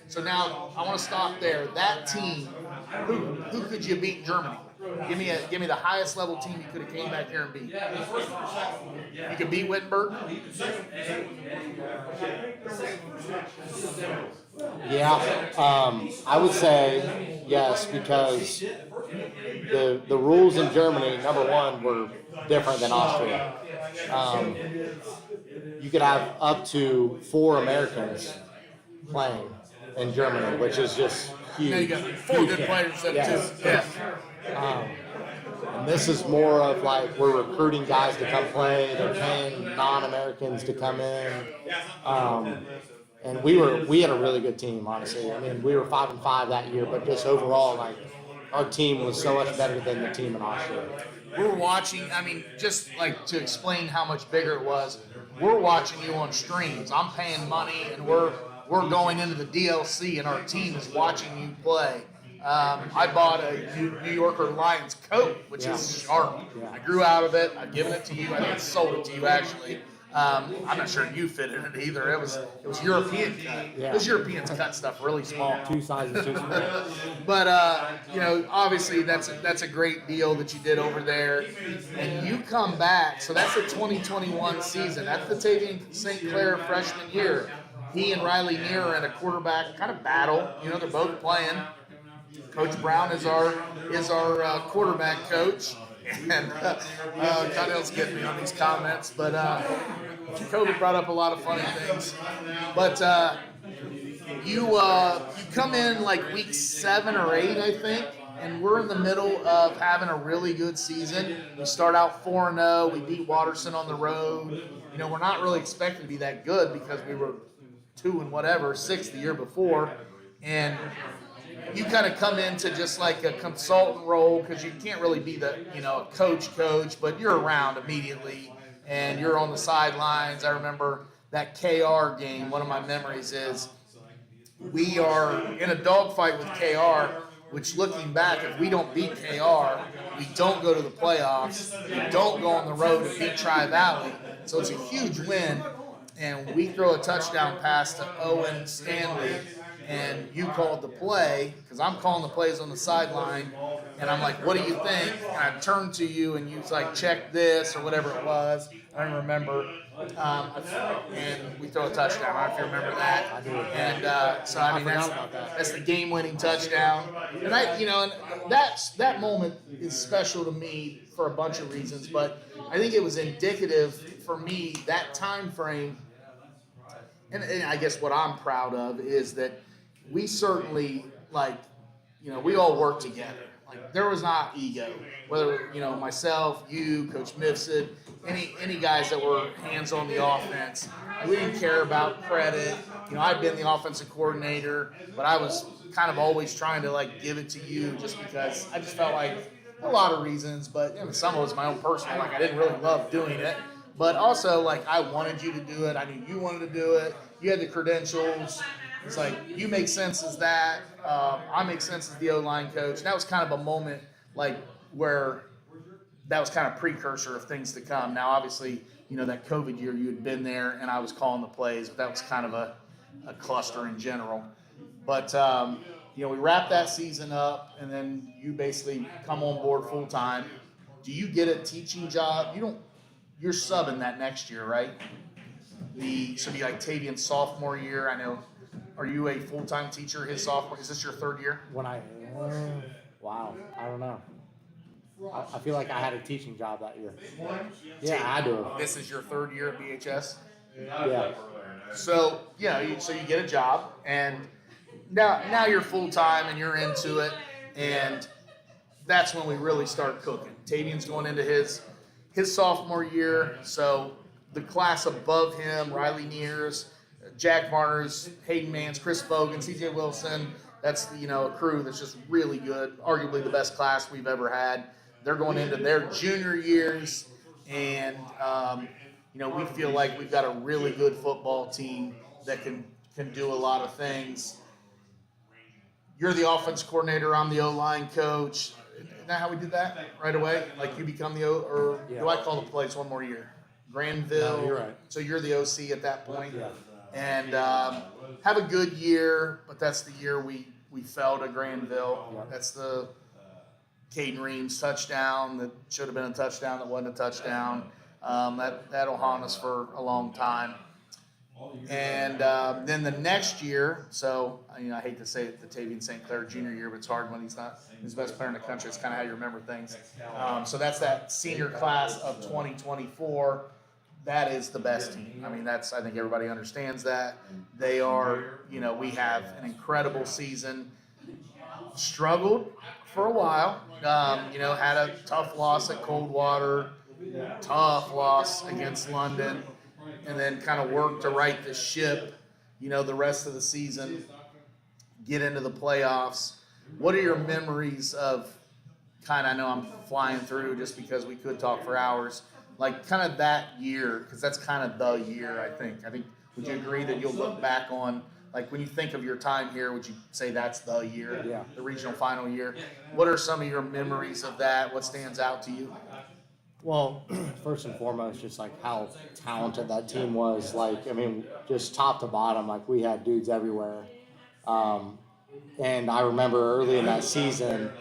C: So now I want to stop there. That team, who could you beat in Germany? Give me the highest level team you could have came back here and beat. You could beat Wittenberg.
B: Yeah, I would say yes, because the rules in Germany, number one, were different than Austria. You could have up to 4 Americans playing in Germany, which is just huge.
C: Now you got 4 good players too. Yeah.
B: And this is more of like we're recruiting guys to come play. They're paying non-Americans to come in. And we had a really good team, honestly. I mean, we were 5-5 that year, but just overall, like our team was so much better than the team in Austria.
C: We're watching. I mean, just like to explain how much bigger it was. We're watching you on streams. I'm paying money, and we're going into the DLC, and our team is watching you play. I bought a New Yorker Lions coat, which is sharp.
B: Yeah.
C: I grew out of it. I've given it to you. I think I sold it to you, actually. I'm not sure you fit in it either. It was European cut.
B: Yeah.
C: Those Europeans cut stuff really small.
B: 2 sizes too small.
C: But obviously that's a great deal that you did over there, and you come back. So that's the 2021 season. That's the Tavian St. Clair freshman year. He and Riley Neer are in a quarterback kind of battle. They're both playing. Coach Brown is our quarterback coach, and Connell's getting me on these comments, but COVID brought up a lot of funny things. But you come in like week 7 or 8, I think, and we're in the middle of having a really good season. We start out 4-0. We beat Watterson on the road. We're not really expected to be that good because we were 6 the year before, and you kind of come into just like a consultant role because you can't really be the coach, but you're around immediately and you're on the sidelines. I remember that KR game. One of my memories is we are in a dogfight with KR, which looking back, if we don't beat KR, we don't go to the playoffs. We don't go on the road to beat Tri-Valley. So it's a huge win. And we throw a touchdown pass to Owen Stanley, and you called the play, because I'm calling the plays on the sideline, and I'm like, what do you think? And I turned to you, and you was like, check this, or whatever it was. I don't remember. And we throw a touchdown. I don't know if you remember that.
B: I do.
C: And so, I mean, that's the game-winning touchdown. And and that moment is special to me for a bunch of reasons, but I think it was indicative for me, that time frame. And I guess what I'm proud of is that we certainly, we all work together. Like, there was not ego. Whether, myself, you, Coach Mifsud, any guys that were hands on the offense, we didn't care about credit. I'd been the offensive coordinator, but I was kind of always trying to, give it to you just because I just felt like a lot of reasons, but some of it was my own personal. I didn't really love doing it. But also, I wanted you to do it. I knew you wanted to do it. You had the credentials. It's like, you make sense as that. I make sense as the O-line coach. And that was kind of a moment, where that was kind of precursor of things to come. Now, obviously, that COVID year, you had been there, and I was calling the plays. But that was kind of a cluster in general. But, we wrapped that season up, and then you basically come on board full-time. Do you get a teaching job? You're subbing that next year, right? So be like Tavian's sophomore year. I know. Are you a full-time teacher his sophomore? Is this your 3rd year?
B: Wow, I don't know. I feel like I had a teaching job that year. Yeah, I do.
C: This is your 3rd year at BHS?
B: Yeah.
C: So, so you get a job, and now you're full-time and you're into it, and that's when we really start cooking. Tavian's going into his sophomore year, so the class above him, Riley Neers, Jack Varner's, Hayden Mans, Chris Fogan, CJ Wilson, that's a crew that's just really good, arguably the best class we've ever had. They're going into their junior years, and we feel like we've got a really good football team that can do a lot of things. You're the offense coordinator, I'm the O-line coach. Isn't that how we did that right away? You become the do I call the plays one more year? Granville.
B: No, you're right.
C: So you're the OC at that point.
B: Yeah.
C: And have a good year, but that's the year we fell to Granville.
B: Yeah.
C: That's the Caden Reams touchdown that should have been a touchdown that wasn't a touchdown. That'll haunt us for a long time. And then the next year, so I hate to say it, the Tavian St. Clair junior year, but it's hard when he's not his best player in the country. It's kind of how you remember things. So that's that senior class of 2024. That is the best team. I think everybody understands that. They are, we have an incredible season. Struggled for a while. Had a tough loss at Coldwater, tough loss against London, and then kind of worked to right the ship, the rest of the season, get into the playoffs. What are your memories of I know I'm flying through just because we could talk for hours, kind of that year, because that's kind of the year, I think. Would you agree that you'll look back on, when you think of your time here, would you say that's the year,
B: Yeah.
C: the regional final year? What are some of your memories of that? What stands out to you?
B: Well, first and foremost, just like how talented that team was. Like, I mean, just top to bottom, like we had dudes everywhere. Um, and I remember early in that season,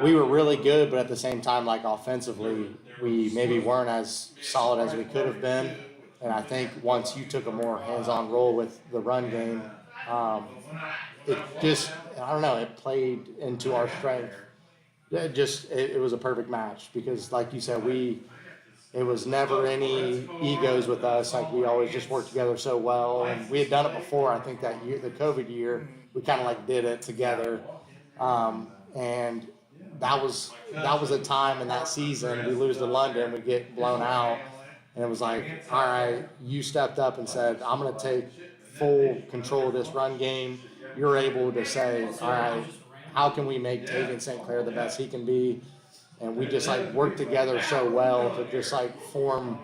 B: we were really good, but at the same time, like offensively, we maybe weren't as solid as we could have been. And I think once you took a more hands-on role with the run game, um, it just, I don't know, it played into our strength. It was a perfect match because, like you said, it was never any egos with us. Like we always just worked together so well, and we had done it before. I think that year, the COVID year, we kind of like did it together, and that was a time in that season we lose to London, we get blown out, and it was like, all right, you stepped up and said, I'm going to take full control of this run game. You're able to say, all right, how can we make Tavian St. Clair the best he can be? And we just like worked together so well to just like form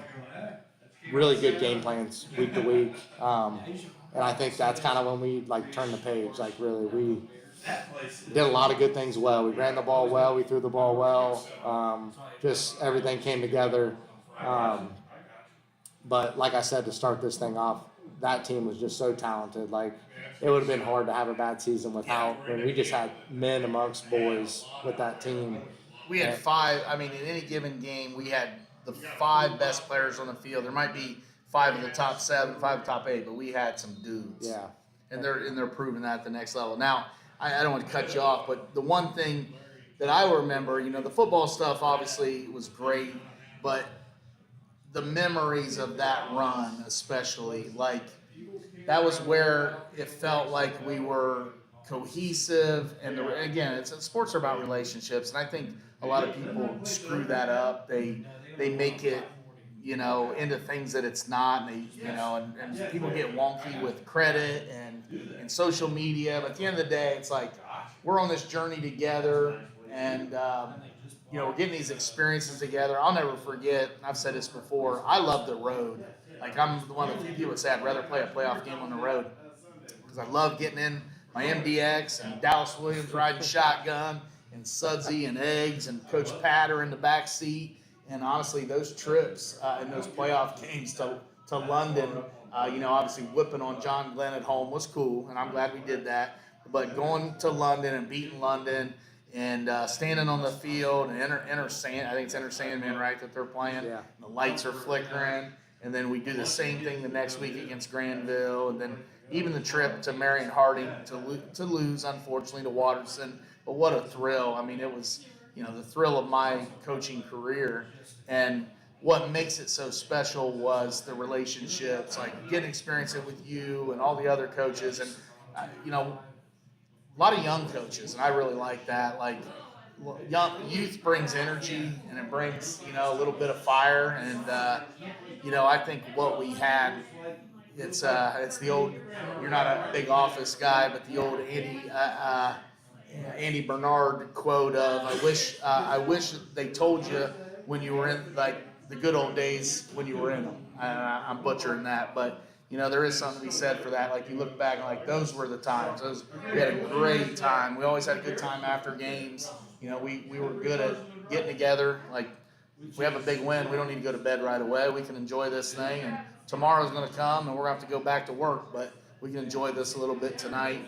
B: really good game plans week to week. And I think that's kind of when we like turned the page. Like really, we did a lot of good things well. We ran the ball well. We threw the ball well. Just everything came together. But like I said, to start this thing off, that team was just so talented. Like it would have been hard to have a bad season without. I mean, we just had men amongst boys with that team.
C: We had five. I mean, in any given game, we had the five best players on the field. There might be five of the top 7, 5 of the top 8, but we had some dudes.
B: Yeah.
C: And they're proving that at the next level. Now, I don't want to cut you off, but the one thing that I remember, the football stuff obviously was great, but the memories of that run, especially, like that was where it felt like we were cohesive. And again, sports are about relationships, and I think a lot of people screw that up. They make it, into things that it's not, and and people get wonky with credit and social media. But at the end of the day, it's like we're on this journey together, and we're getting these experiences together. I'll never forget. I've said this before. I love the road. Like I'm one of the few people that say I'd rather play a playoff game on the road because I love getting in my MDX and Dallas Williams riding shotgun and Sudsy and Eggs and Coach Patter in the back seat. And honestly, those trips and those playoff games to London, obviously whipping on John Glenn at home was cool, and I'm glad we did that. But going to London and beating London and standing on the field and enter Sand, I think it's Enter Sandman, right, that they're playing.
B: Yeah.
C: The lights are flickering, and then we do the same thing the next week against Granville, and then even the trip to Marion Harding to lose, unfortunately, to Waterson. But what a thrill. I mean, it was, the thrill of my coaching career. And what makes it so special was the relationships, like getting to experience it with you and all the other coaches. And, a lot of young coaches, and I really like that. Like, youth brings energy, and it brings, a little bit of fire. And, I think what we had, it's the old, you're not a big office guy, but the old Andy Bernard quote of, I wish they told you when you were in, like, the good old days when you were in them. I'm butchering that, but, there is something to be said for that. Like, you look back and, like, those were the times. We had a great time. We always had a good time after games. We were good at getting together. Like, if we have a big win, we don't need to go to bed right away. We can enjoy this thing, and tomorrow's going to come, and we're going to have to go back to work, but we can enjoy this a little bit tonight.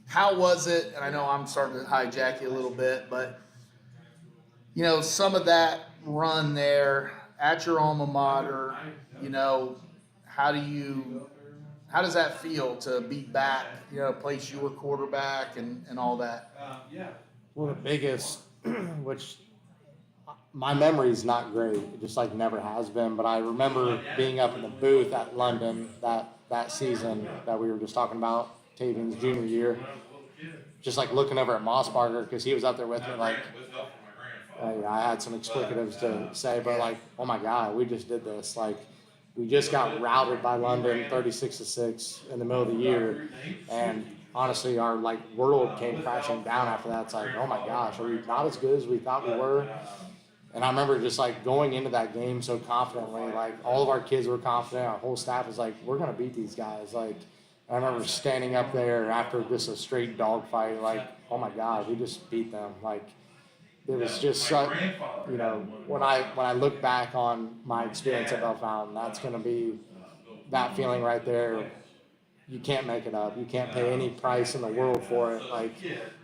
C: How was it? And I know I'm starting to hijack you a little bit, but, some of that run there at your alma mater, how does that feel to be back, a place you were quarterback and all that?
B: Well, the biggest, which my memory is not great. It just like never has been. But I remember being up in the booth at London that season that we were just talking about, Tavian's junior year. Just like looking over at Mossbarger because he was up there with me. Like, I had some explicatives to say, but like, oh my God, we just did this. Like, we just got routed by London, 36-6 in the middle of the year, and honestly, our like world came crashing down after that. It's like, oh my gosh, are we not as good as we thought we were? And I remember just like going into that game so confidently. Like all of our kids were confident. Our whole staff was like, we're gonna beat these guys. Like I remember standing up there after just a straight dogfight. Like, oh my God, we just beat them. Like it was just such, you know, when I look back on my experience at Bellefontaine, that's going to be that feeling right there. You can't make it up. You can't pay any price in the world for it. Like,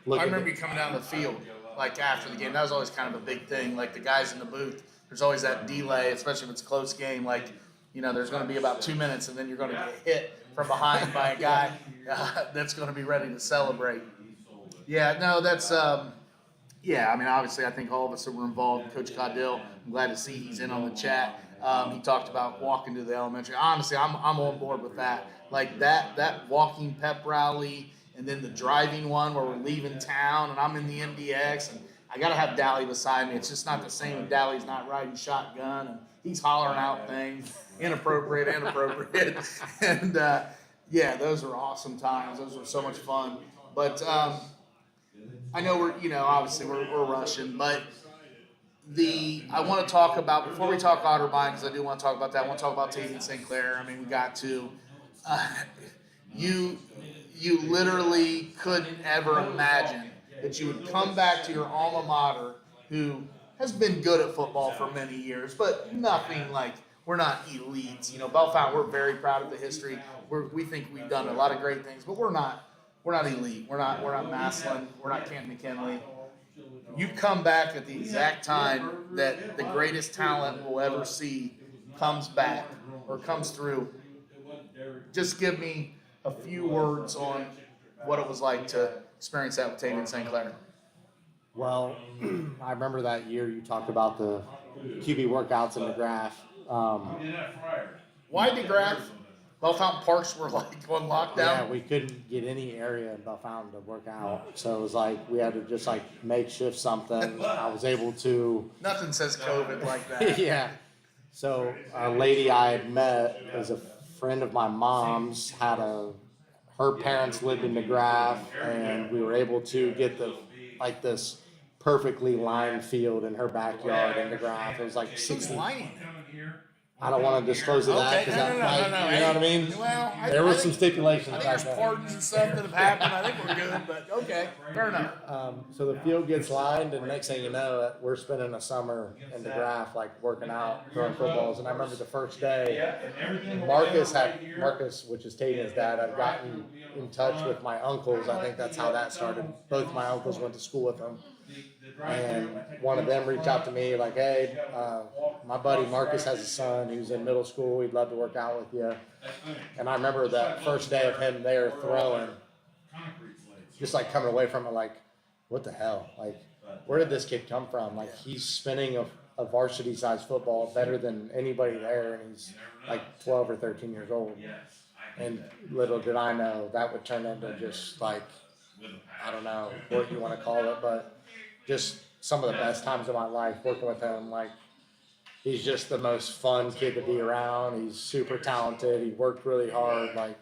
B: look.
C: I remember you coming down the field, like after the game. That was always kind of a big thing. Like the guys in the booth, there's always that delay, especially if it's a close game. Like, you know, there's going to be about 2 minutes, and then you're going to get hit from behind by a guy that's going to be ready to celebrate. Yeah, no, that's yeah. I mean, obviously, I think all of us that were involved. Coach Caudill, I'm glad to see he's in on the chat. He talked about walking to the elementary. Honestly, I'm on board with that. Like that walking pep rally, and then the driving one where we're leaving town, and I'm in the MDX, and I gotta have Dally beside me. It's just not the same if Dally's not riding shotgun and he's hollering out things, inappropriate, and yeah, those were awesome times. Those were so much fun. But I know obviously we're rushing, but I want to talk about, before we talk Otterbein, because I do want to talk about that. I want to talk about Tavian St. Clair. I mean, we got to. You literally couldn't ever imagine that you would come back to your alma mater, who has been good at football for many years, but nothing like, we're not elites. You know, Bellefontaine, we're very proud of the history. We think we've done a lot of great things, but we're not elite. We're not Massillon. We're not Camp McKinley. You come back at the exact time that the greatest talent we'll ever see comes back or comes through. Just give me a few words on what it was like to experience that with Tavian St. Clair.
B: Well, I remember that year you talked about the QB workouts in McGrath.
C: Why McGrath? Bellefontaine parks were like on lockdown.
B: Yeah, we couldn't get any area in Bellefontaine to work out, so it was like we had to just like makeshift something. I was able to.
C: Nothing says COVID like that.
B: Yeah. So a lady I had met was a friend of my mom's. Her parents lived in McGrath, and we were able to get this perfectly lined field in her backyard in McGrath. It was like 60. I don't want to disclose that because you know what I mean.
C: Well,
B: there were some stipulations.
C: I think there's pardons and stuff that have happened. I think we're good, but okay, fair enough.
B: So the field gets lined, and next thing you know, we're spending a summer in McGrath, like working out, throwing footballs. And I remember the first day, Marcus, which is Tavian's dad, had gotten in touch with my uncles. I think that's how that started. Both my uncles went to school with him. And one of them reached out to me like, hey, my buddy Marcus has a son who's in middle school. He'd love to work out with you. And I remember that first day of him there throwing, just like coming away from it like, what the hell? Like, where did this kid come from? Like, he's spinning a varsity-sized football better than anybody there, and he's like 12 or 13 years old. And little did I know that would turn into just like, I don't know what you want to call it, but just some of the best times of my life working with him. Like, he's just the most fun kid to be around. He's super talented. He worked really hard. Like,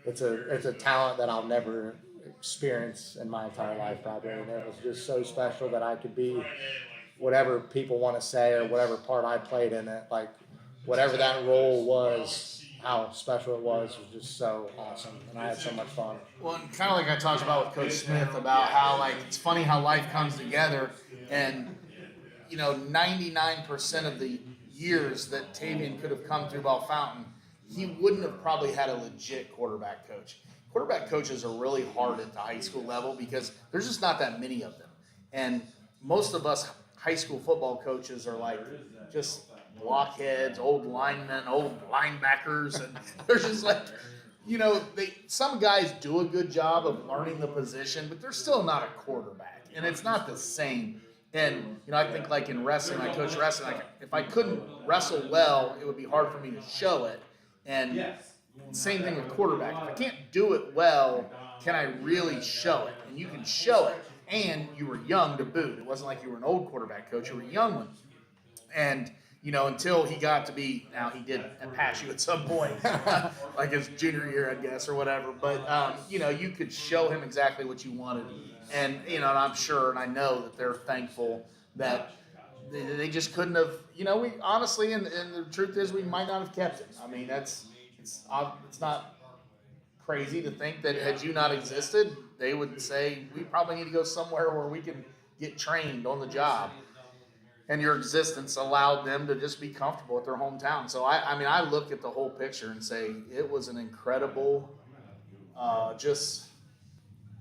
B: it's a talent that I'll never experience in my entire life probably. And it was just so special that I could be whatever people want to say or whatever part I played in it. Like, whatever that role was, how special it was just so awesome, and I had so much fun.
C: Well, and kind of like I talked about with Coach Smith about how, like, it's funny how life comes together, and 99% of the years that Tavian could have come through Bellefontaine, he wouldn't have probably had a legit quarterback coach. Quarterback coaches are really hard at the high school level because there's just not that many of them, and most of us high school football coaches are like just blockheads, old linemen, old linebackers, and they're just like, some guys do a good job of learning the position, but they're still not a quarterback, and it's not the same. And I think like in wrestling, I coach wrestling. If I couldn't wrestle well, it would be hard for me to show it. And same thing with quarterback. If I can't do it well, can I really show it? And you can show it, and you were young to boot. It wasn't like you were an old quarterback coach; you were a young one, and until he got to be, now he did pass you at some point, like his junior year, I guess, or whatever. But, you could show him exactly what you wanted. And, and I'm sure, and I know that they're thankful that they just couldn't have, we honestly, and the truth is we might not have kept it. I mean, it's not crazy to think that had you not existed, they would say, we probably need to go somewhere where we can get trained on the job. And your existence allowed them to just be comfortable at their hometown. So I look at the whole picture and say it was an incredible, just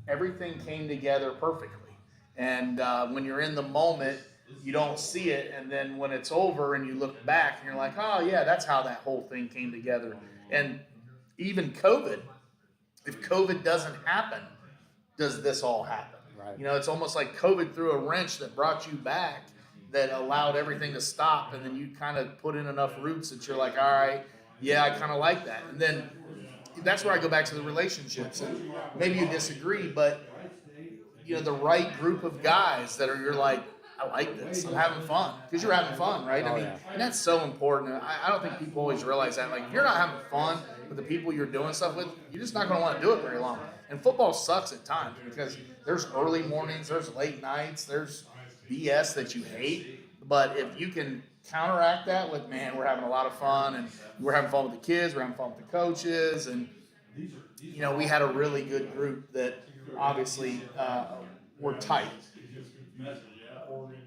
C: everything came together perfectly. And when you're in the moment, you don't see it. And then when it's over and you look back and you're like, oh yeah, that's how that whole thing came together. And even COVID, if COVID doesn't happen, does this all happen?
B: Right.
C: You know, it's almost like COVID threw a wrench that brought you back, that allowed everything to stop, and then you kind of put in enough roots that you're like, all right, yeah, I kind of like that. And then that's where I go back to the relationships. And maybe you disagree, but you know, the right group of guys that are, you're like, I like this. I'm having fun, because you're having fun, right? I mean, and that's so important. I don't think people always realize that. Like, if you're not having fun with the people you're doing stuff with, you're just not going to want to do it very long. And football sucks at times because there's early mornings, there's late nights, there's BS that you hate. But if you can counteract that with, man, we're having a lot of fun, and we're having fun with the kids, we're having fun with the coaches, and you know, we had a really good group that obviously were tight.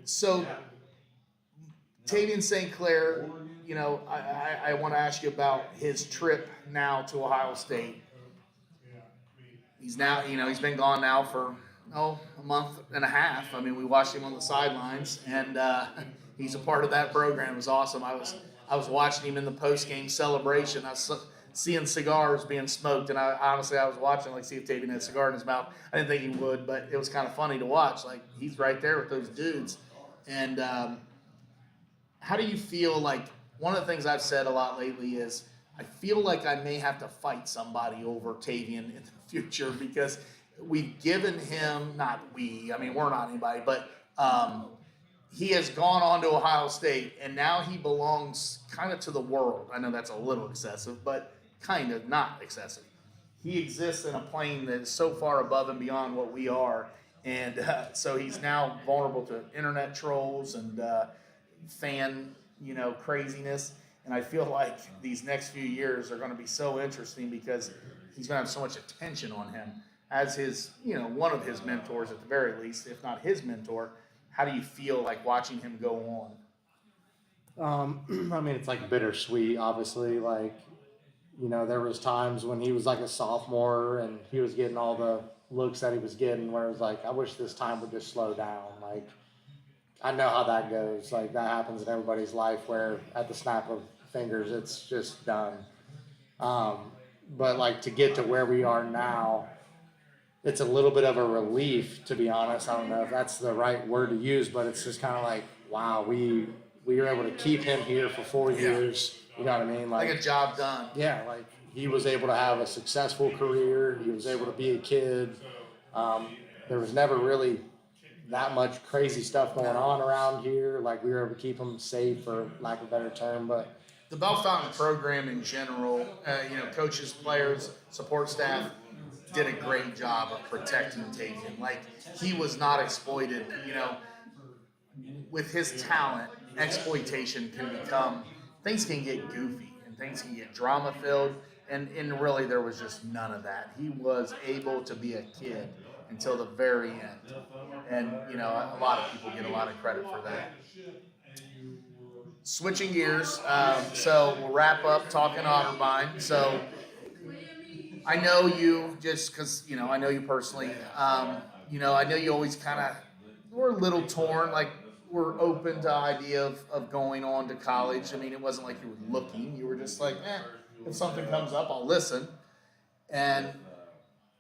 C: So, Tavian St. Clair, you know, I want to ask you about his trip now to Ohio State. He's now, you know, he's been gone now for a month and a half. I mean, we watched him on the sidelines, and he's a part of that program. It was awesome. I was watching him in the post-game celebration. I was seeing cigars being smoked, and I honestly was watching, like, see if Tavian had a cigar in his mouth. I didn't think he would, but it was kind of funny to watch. Like, he's right there with those dudes. And how do you feel? Like, one of the things I've said a lot lately is I feel like I may have to fight somebody over Tavian in the future, because we've given him, not we, I mean, we're not anybody, but he has gone on to Ohio State, and now he belongs kind of to the world. I know that's a little excessive, but kind of not excessive. He exists in a plane that is so far above and beyond what we are, and so he's now vulnerable to internet trolls and fan, you know, craziness. And I feel like these next few years are going to be so interesting, because he's going to have so much attention on him as his, you know, one of his mentors at the very least, if not his mentor. How do you feel like watching him go
B: on? I mean, it's like bittersweet, obviously. Like, you know, there was times when he was like a sophomore and he was getting all the looks that he was getting, where it was like, I wish this time would just slow down. Like, I know how that goes. Like, that happens in everybody's life, where at the snap of fingers, it's just done. But like, to get to where we are now, it's a little bit of a relief, to be honest. I don't know if that's the right word to use, but it's just kind of like, wow, we were able to keep him here for 4 years. You know what I mean?
C: Like a job done.
B: Yeah, like he was able to have a successful career. He was able to be a kid. There was never really that much crazy stuff going on around here. Like, we were able to keep him safe, for lack of a better term. But
C: the Bellefontaine program in general, you know, coaches, players, support staff, did a great job of protecting Tavian. Like, he was not exploited. You know, with his talent, exploitation can become, things can get goofy and things can get drama filled, and really there was just none of that. He was able to be a kid until the very end, and you know, a lot of people get a lot of credit for that. Switching gears, so we'll wrap up talking Otterbein. So I know you, just because, you know, I know you personally. You know, I know you always kind of were a little torn, like, we're open to idea of going on to college. I mean, it wasn't like you were looking. You were just like, if something comes up, I'll listen. And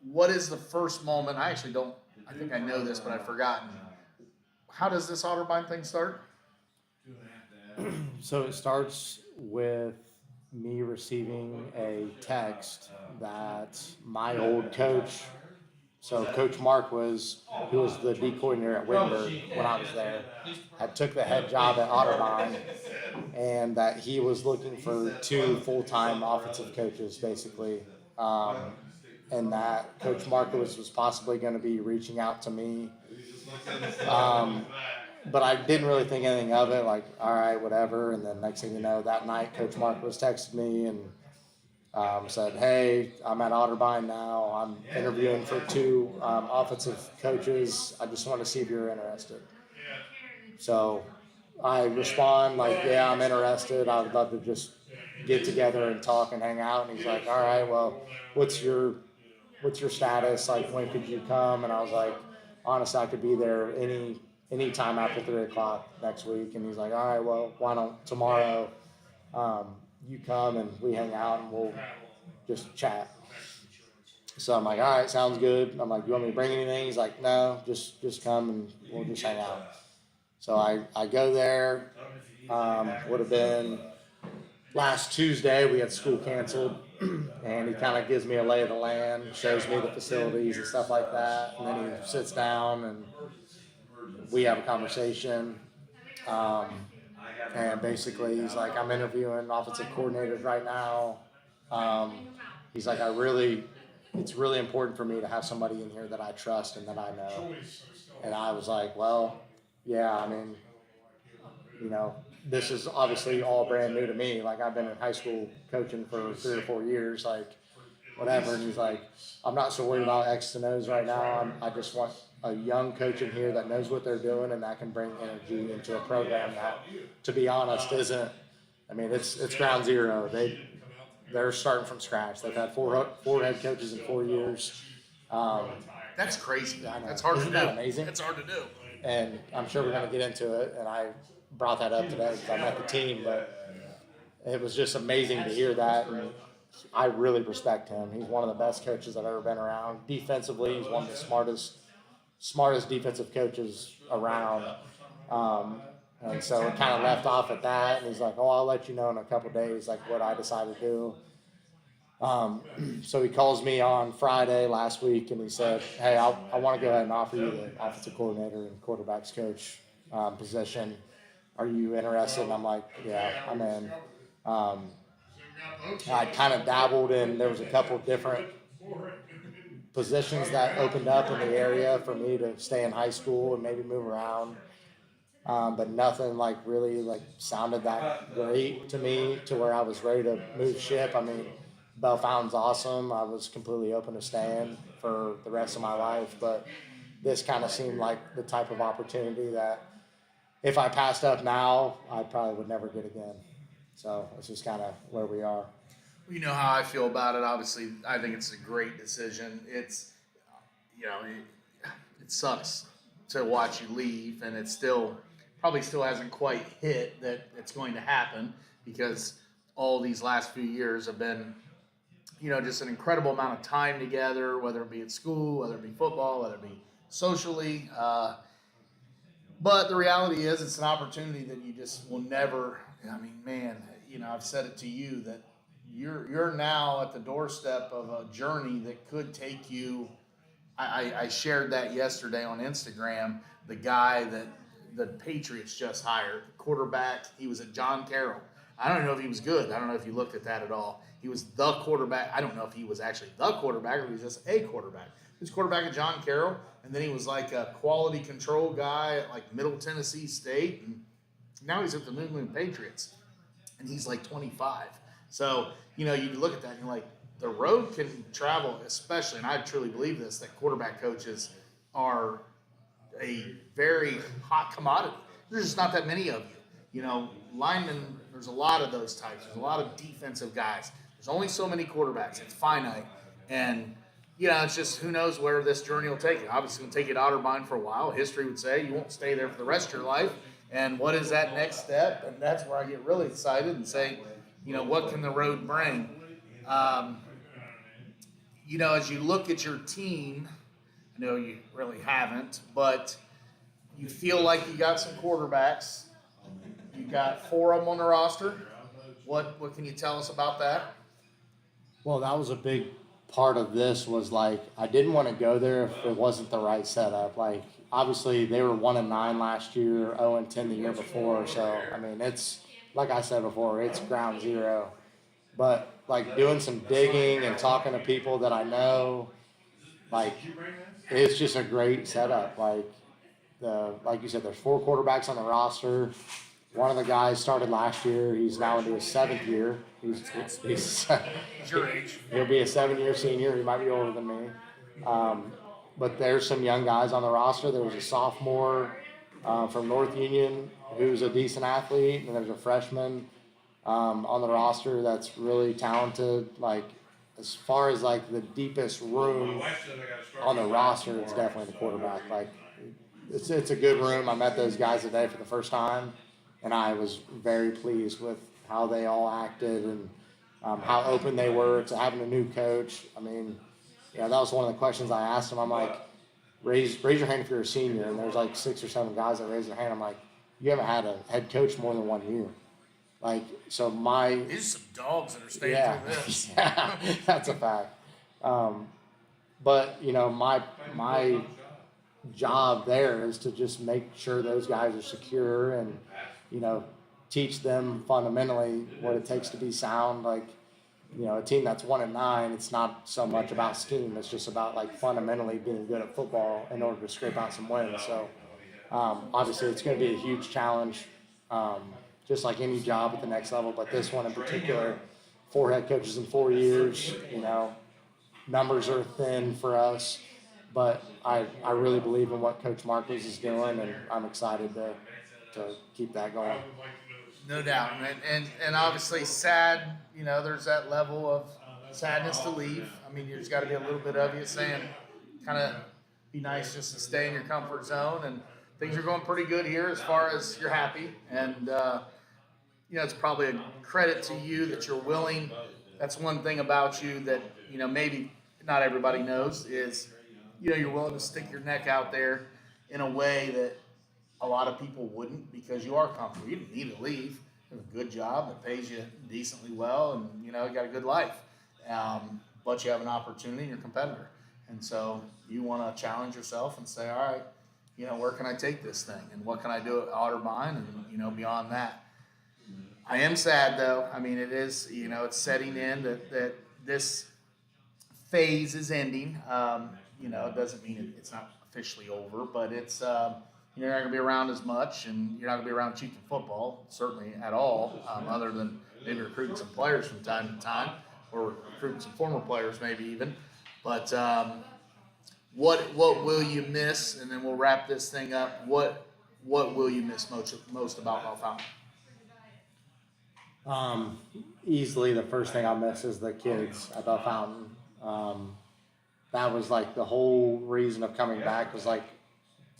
C: what is the first moment? I actually don't, I think I know this, but I've forgotten. How does this Otterbein thing start?
B: So it starts with me receiving a text that my old coach, so Coach Mark who was the D coordinator at Wittenberg when I was there, I took the head job at Otterbein, and that he was looking for 2 full-time offensive coaches, basically, and that Coach Mark was possibly going to be reaching out to me. But I didn't really think anything of it, like, all right, whatever. And then next thing you know, that night, Coach Mark was texting me, and said, hey, I'm at Otterbein now. I'm interviewing for 2 offensive coaches. I just want to see if you're interested. So I respond like, yeah, I'm interested. I would love to just get together and talk and hang out. And he's like, all right, well, what's your status? Like, when could you come? And I was like, honestly, I could be there any time after 3:00 next week. And he's like, all right, well, why don't tomorrow you come and we hang out and we'll just chat. So I'm like, all right, sounds good. I'm like, you want me to bring anything? He's like, no, just come and we'll just hang out. So I go there. Would have been last Tuesday. We had school canceled, and he kind of gives me a lay of the land, shows me the facilities and stuff like that, and then he sits down and we have a conversation. And basically, he's like, I'm interviewing offensive coordinators right now. He's like, it's really important for me to have somebody in here that I trust and that I know. And I was like, well, yeah, I mean, this is obviously all brand new to me. Like, I've been in high school coaching for 3 or 4 years, like, whatever. And he's like, I'm not so worried about X's and O's right now. I just want a young coach in here that knows what they're doing and that can bring energy into a program that, to be honest, isn't. I mean, it's ground zero. They're starting from scratch. They've had four head coaches in 4 years.
C: That's crazy. That's hard to do.
B: Amazing.
C: That's hard to do.
B: And I'm sure we're going to get into it. And I brought that up today because I met the team, but it was just amazing to hear that. And I really respect him. He's one of the best coaches I've ever been around. Defensively, he's one of the smartest defensive coaches around. And so it kind of left off at that. And he's like, oh, I'll let you know in a couple of days, like, what I decide to do. So he calls me on Friday last week and he said, hey, I want to go ahead and offer you the offensive coordinator and quarterbacks coach position. Are you interested? And I'm like, yeah, I'm in. I kind of dabbled in, there was a couple different positions that opened up in the area for me to stay in high school and maybe move around. But nothing like really like sounded that great to me to where I was ready to move ship. I mean, Bellefontaine's awesome. I was completely open to staying for the rest of my life, but this kind of seemed like the type of opportunity that if I passed up now, I probably would never get again. So it's just kind of where we are.
C: You know how I feel about it. Obviously, I think it's a great decision. It's, it sucks to watch you leave, and it probably still hasn't quite hit that it's going to happen because all these last few years have been, just an incredible amount of time together, whether it be at school, whether it be football, whether it be socially. But the reality is it's an opportunity that you just will never, I've said it to you that you're now at the doorstep of a journey that could take you. I shared that yesterday on Instagram. The guy that the Patriots just hired, quarterback, he was at John Carroll. I don't know if he was good. I don't know if you looked at that at all. He was the quarterback. I don't know if he was actually the quarterback or he was just a quarterback. He was quarterback at John Carroll, and then he was like a quality control guy at like Middle Tennessee State, and now he's at the New England Patriots, and he's like 25. So, you look at that and you're like, the road can travel, especially, and I truly believe this, that quarterback coaches are a very hot commodity. There's just not that many of you. Linemen, there's a lot of those types. There's a lot of defensive guys. There's only so many quarterbacks. It's finite. And, it's just who knows where this journey will take you. Obviously, it's going to take you to Otterbein for a while. History would say you won't stay there for the rest of your life. And what is that next step? And that's where I get really excited and say, what can the road bring? As you look at your team, I know you really haven't, but you feel like you got some quarterbacks. You got 4 of them on the roster. What can you tell us about that?
B: Well, that was a big part of this was like, I didn't want to go there if it wasn't the right setup. Like, obviously they were 1-9 last year, 0-10 the year before. So, it's, like I said before, it's ground zero. But like doing some digging and talking to people that I know, like, it's just a great setup. Like you said, there's 4 quarterbacks on the roster. One of the guys started last year. He's now into his 7th year. He's
C: your age.
B: He'll be a 7-year senior. He might be older than me. But there's some young guys on the roster. There was a sophomore from North Union who's a decent athlete, and there's a freshman on the roster that's really talented. Like, as far as like the deepest room on the roster, it's definitely the quarterback. Like, it's a good room. I met those guys today for the first time, and I was very pleased with how they all acted and how open they were to having a new coach. I mean, that was one of the questions I asked them. I'm like, raise your hand if you're a senior. And there's like 6 or 7 guys that raised their hand. I'm like, you haven't had a head coach more than 1 year. Like, so
C: These are some dogs that are staying through this.
B: Yeah, that's a fact. But, my job there is to just make sure those guys are secure and, teach them fundamentally what it takes to be sound. Like, a team that's 1-9, it's not so much about scheme. It's just about like fundamentally being good at football in order to scrape out some wins. So obviously it's going to be a huge challenge, just like any job at the next level. But this one in particular, 4 head coaches in 4 years, numbers are thin for us. But I really believe in what Coach Marcus is doing, and I'm excited to keep that going.
C: No doubt, and obviously sad. There's that level of sadness to leave. I mean, there's got to be a little bit of you saying, kind of be nice just to stay in your comfort zone, and things are going pretty good here as far as you're happy, and it's probably a credit to you that you're willing. That's one thing about you that maybe not everybody knows is you're willing to stick your neck out there in a way that a lot of people wouldn't, because you are comfortable. You didn't need to leave. You have a good job that pays you decently well, and you got a good life. But you have an opportunity and you're a competitor. And so you want to challenge yourself and say, all right, where can I take this thing? And what can I do at Otterbein and, beyond that? I am sad, though. I mean, it is, it's setting in that this phase is ending. It doesn't mean it's not officially over, but it's you're not going to be around as much, and you're not going to be around cheating football, certainly at all, other than maybe recruiting some players from time to time, or recruiting some former players maybe even. But what will you miss? And then we'll wrap this thing up. What will you miss most about Bellefontaine?
B: Easily the first thing I'll miss is the kids at Bellefontaine. That was like the whole reason of coming back, was like,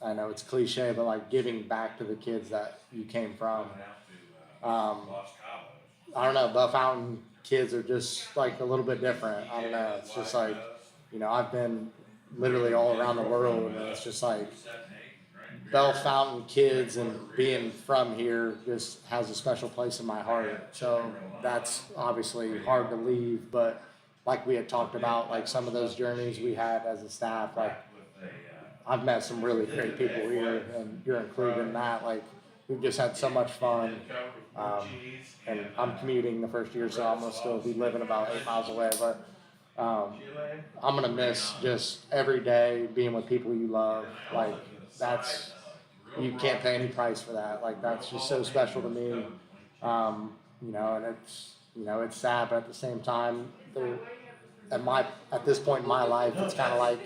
B: I know it's cliche, but like giving back to the kids that you came from. I don't know, Bellefontaine kids are just like a little bit different. I don't know. It's just like, I've been literally all around the world, and it's just like Bellefontaine kids and being from here just has a special place in my heart. So that's obviously hard to leave, but like we had talked about, like some of those journeys we had as a staff, like I've met some really great people here, and you're included in that. Like, we've just had so much fun. And I'm commuting the first year, so I'm going to still be living about 8 miles away. But I'm going to miss just every day being with people you love. Like, you can't pay any price for that. Like, that's just so special to me. And it's sad, but at the same time, at this point in my life, it's kind of like,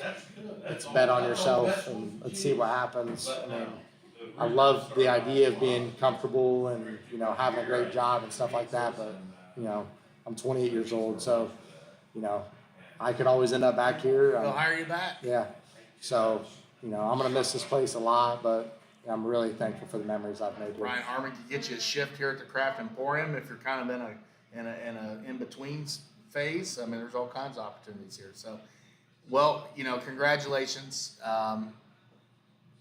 B: it's bet on yourself and let's see what happens. I mean, I love the idea of being comfortable and, having a great job and stuff like that. But, I'm 28 years old, so, I could always end up back here.
C: They'll hire you back.
B: Yeah. So, I'm going to miss this place a lot, but I'm really thankful for the memories I've made here.
C: Brian Harmon can get you a shift here at the Craft Emporium if you're kind of in a in-between phase. I mean, there's all kinds of opportunities here. So, well, congratulations.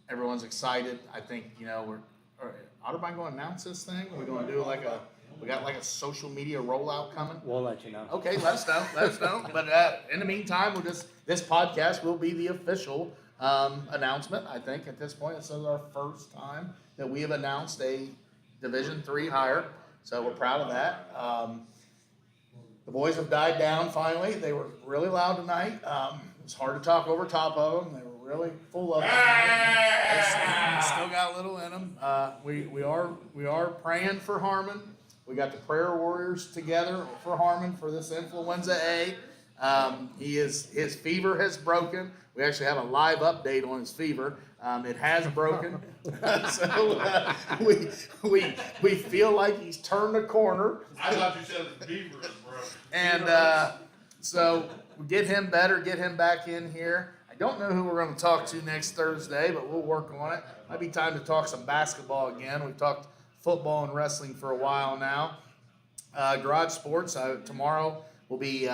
C: Everyone's excited. I think, Otterbein going to announce this thing? Are we going to do we got like a social media rollout coming?
B: We'll let you know.
C: Okay, let us know. But in the meantime, this podcast will be the official announcement. I think at this point, this is our first time that we have announced a Division III hire. So we're proud of that. The boys have died down finally. They were really loud tonight. It was hard to talk over top of them. They were really full of it. still got a little in him. We are praying for Harmon. We got the prayer warriors together for Harmon for this influenza A. His fever has broken. We actually have a live update on his fever. It has broken. So we feel like he's turned a corner.
A: I thought you said the beaver is broken.
C: And so we get him better, get him back in here. I don't know who we're going to talk to next Thursday, but we'll work on it. Might be time to talk some basketball again. We've talked football and wrestling for a while now. Garage Sports, tomorrow we'll be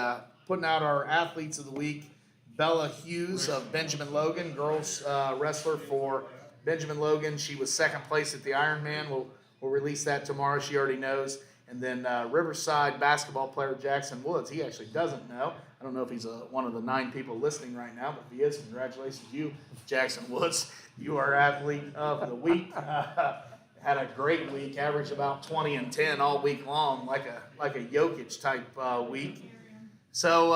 C: putting out our Athletes of the Week. Bella Hughes of Benjamin Logan, girls wrestler for Benjamin Logan. She was second place at the Ironman. We'll release that tomorrow. She already knows. And then Riverside basketball player Jackson Woods. He actually doesn't know. I don't know if he's one of the 9 people listening right now, but if he is, congratulations to you, Jackson Woods. You are Athlete of the Week. Had a great week, averaged about 20 and 10 all week long, like a Jokic type week. So,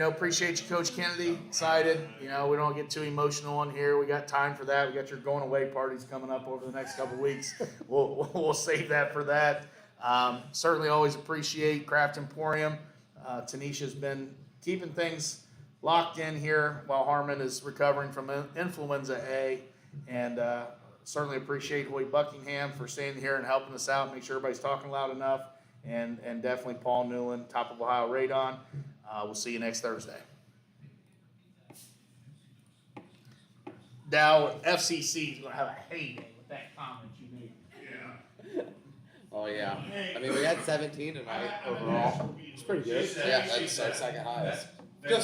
C: appreciate you, Coach Kennedy. Excited. We don't get too emotional on here. We got time for that. We got your going away parties coming up over the next couple of weeks. We'll save that for that. Certainly always appreciate Craft Emporium. Tanisha's been keeping things locked in here while Harmon is recovering from influenza A. And certainly appreciate Hoy Buckingham for staying here and helping us out, make sure everybody's talking loud enough. And definitely Paul Newland, top of Ohio Radon. We'll see you next Thursday. Dow, FCC is going to have a heyday with that comment you made.
A: Yeah.
B: Oh yeah. I mean, we had 17 tonight overall. It's pretty good. Yeah, that's our second highest. Just